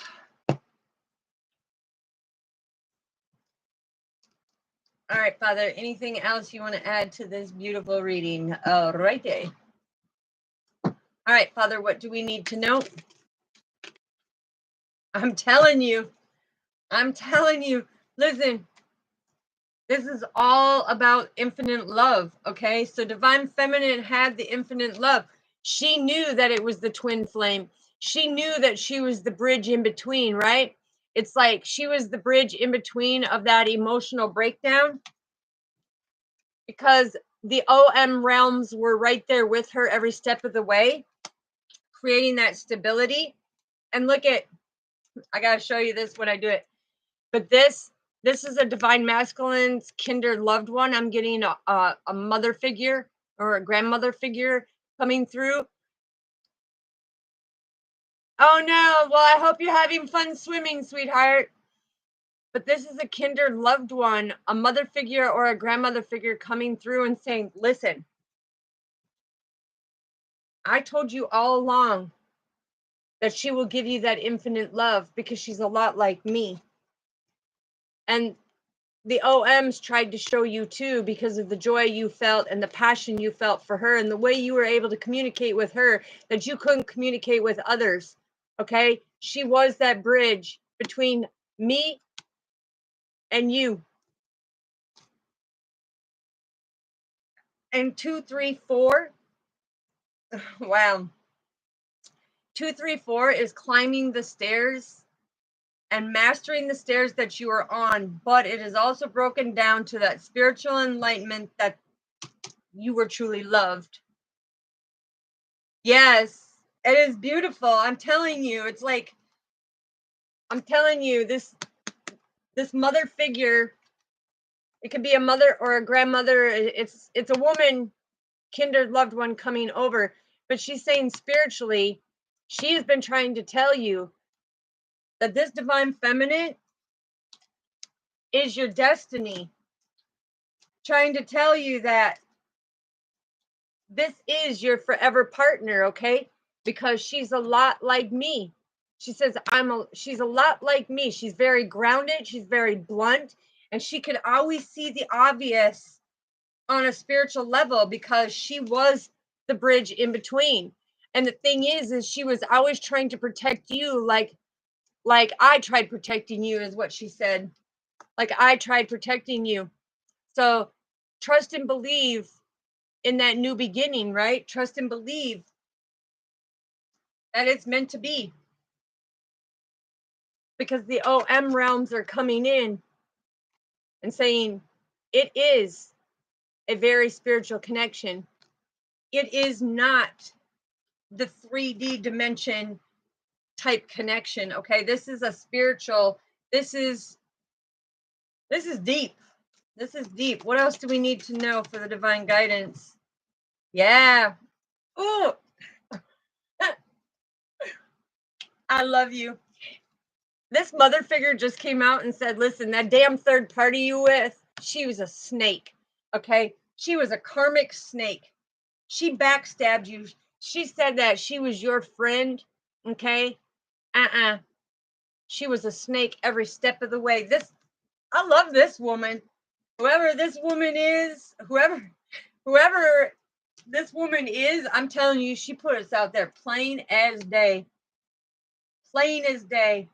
All right, Father, anything else you want to add to this beautiful reading? All righty. All right, Father, what do we need to know? I'm telling you, listen, this is all about infinite love, okay? So Divine Feminine had the infinite love. She knew that it was the twin flame. She knew that she was the bridge in between, right? It's like she was the bridge in between of that emotional breakdown, because the OM realms were right there with her every step of the way, creating that stability. And look at, I got to show you this when I do it. But this is a divine masculine's kindred loved one. I'm getting a mother figure or a grandmother figure coming through. Oh no, well, I hope you're having fun swimming, sweetheart. But this is a kindred loved one, a mother figure or a grandmother figure coming through and saying, listen, I told you all along that she will give you that infinite love because she's a lot like me. And the OMs tried to show you too, because of the joy you felt and the passion you felt for her and the way you were able to communicate with her that you couldn't communicate with others. Okay. She was that bridge between me and you. And 234. Wow. 234 is climbing the stairs and mastering the stairs that you are on, but it is also broken down to that spiritual enlightenment that you were truly loved. Yes, it is beautiful. I'm telling you, it's like, I'm telling you, this mother figure, it could be a mother or a grandmother. It's a woman, kindred loved one coming over, but she's saying spiritually, she has been trying to tell you that this divine feminine is your destiny. Trying to tell you that this is your forever partner, okay? Because she's a lot like me. She says she's a lot like me. She's very grounded, she's very blunt, and she could always see the obvious on a spiritual level because she was the bridge in between. And the thing is she was always trying to protect you like I tried protecting you, is what she said. Like I tried protecting you. So trust and believe in that new beginning, right? Trust and believe that it's meant to be. because the OM realms are coming in and saying it is a very spiritual connection. It is not the 3D dimension type connection. Okay, this is a spiritual, this is deep. This is deep. What else do we need to know for the divine guidance? Yeah. Oh, I love you. This mother figure just came out and said, listen, that damn third party you with, she was a snake. Okay, she was a karmic snake. She backstabbed you. She said that she was your friend. Okay, she was a snake every step of the way. I love this woman. Whoever this woman is, whoever this woman is, I'm telling you, she put us out there plain as day. Plain as day.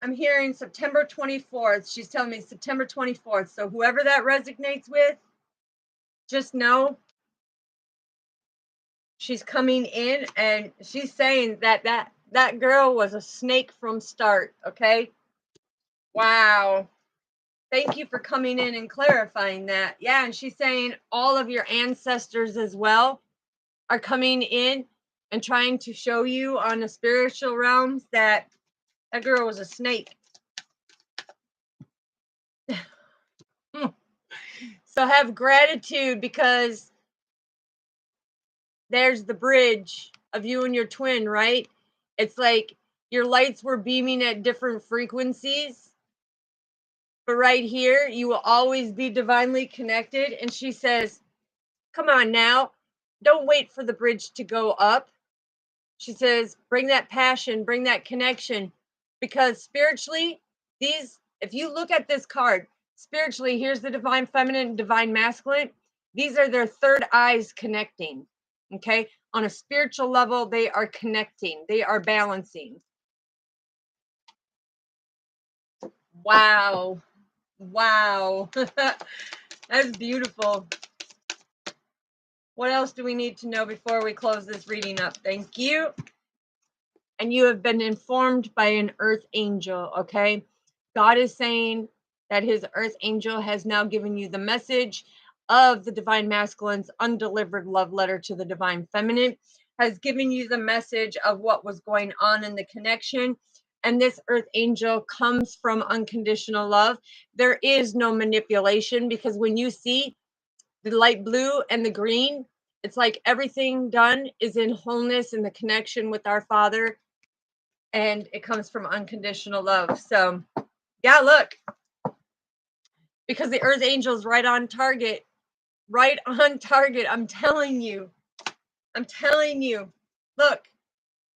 I'm hearing September 24th. She's telling me September 24th. So whoever that resonates with, just know she's coming in and she's saying that girl was a snake from start. Okay. Wow. Thank you for coming in and clarifying that. Yeah, and she's saying all of your ancestors as well are coming in and trying to show you on the spiritual realms that girl was a snake. So have gratitude, because there's the bridge of you and your twin, right? It's like your lights were beaming at different frequencies. But right here, you will always be divinely connected. And she says, come on now, don't wait for the bridge to go up. She says, bring that passion, bring that connection. Because spiritually, if you look at this card, spiritually, here's the divine feminine and divine masculine. These are their third eyes connecting. Okay. On a spiritual level, they are connecting, they are balancing. Wow. Wow. That's beautiful. What else do we need to know before we close this reading up? Thank you. And you have been informed by an earth angel, okay? God is saying that his earth angel has now given you the message of the divine masculine's undelivered love letter to the divine feminine, has given you the message of what was going on in the connection. And this earth angel comes from unconditional love. There is no manipulation, because when you see the light blue and the green, it's like everything done is in wholeness in the connection with our Father, and it comes from unconditional love. So yeah, look, because the earth angel's right on target. Right on target. I'm telling you. Look,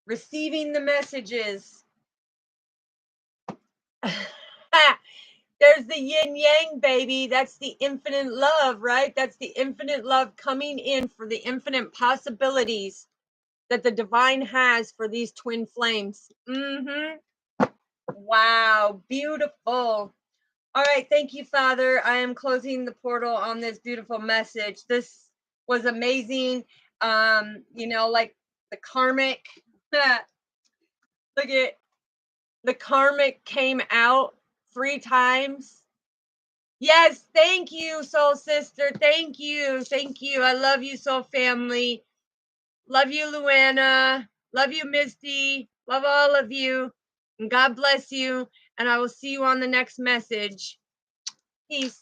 receiving the messages. There's the yin yang, baby. That's the infinite love, right? That's the infinite love coming in for the infinite possibilities that the divine has for these twin flames. Wow, beautiful. All right, thank you, Father. I am closing the portal on this beautiful message. This was amazing. Like the karmic, look at the karmic came out 3 times. Yes, thank you, soul sister. Thank you. I love you, soul family. Love you, Luana. Love you, Misty. Love all of you. And God bless you. And I will see you on the next message. Peace.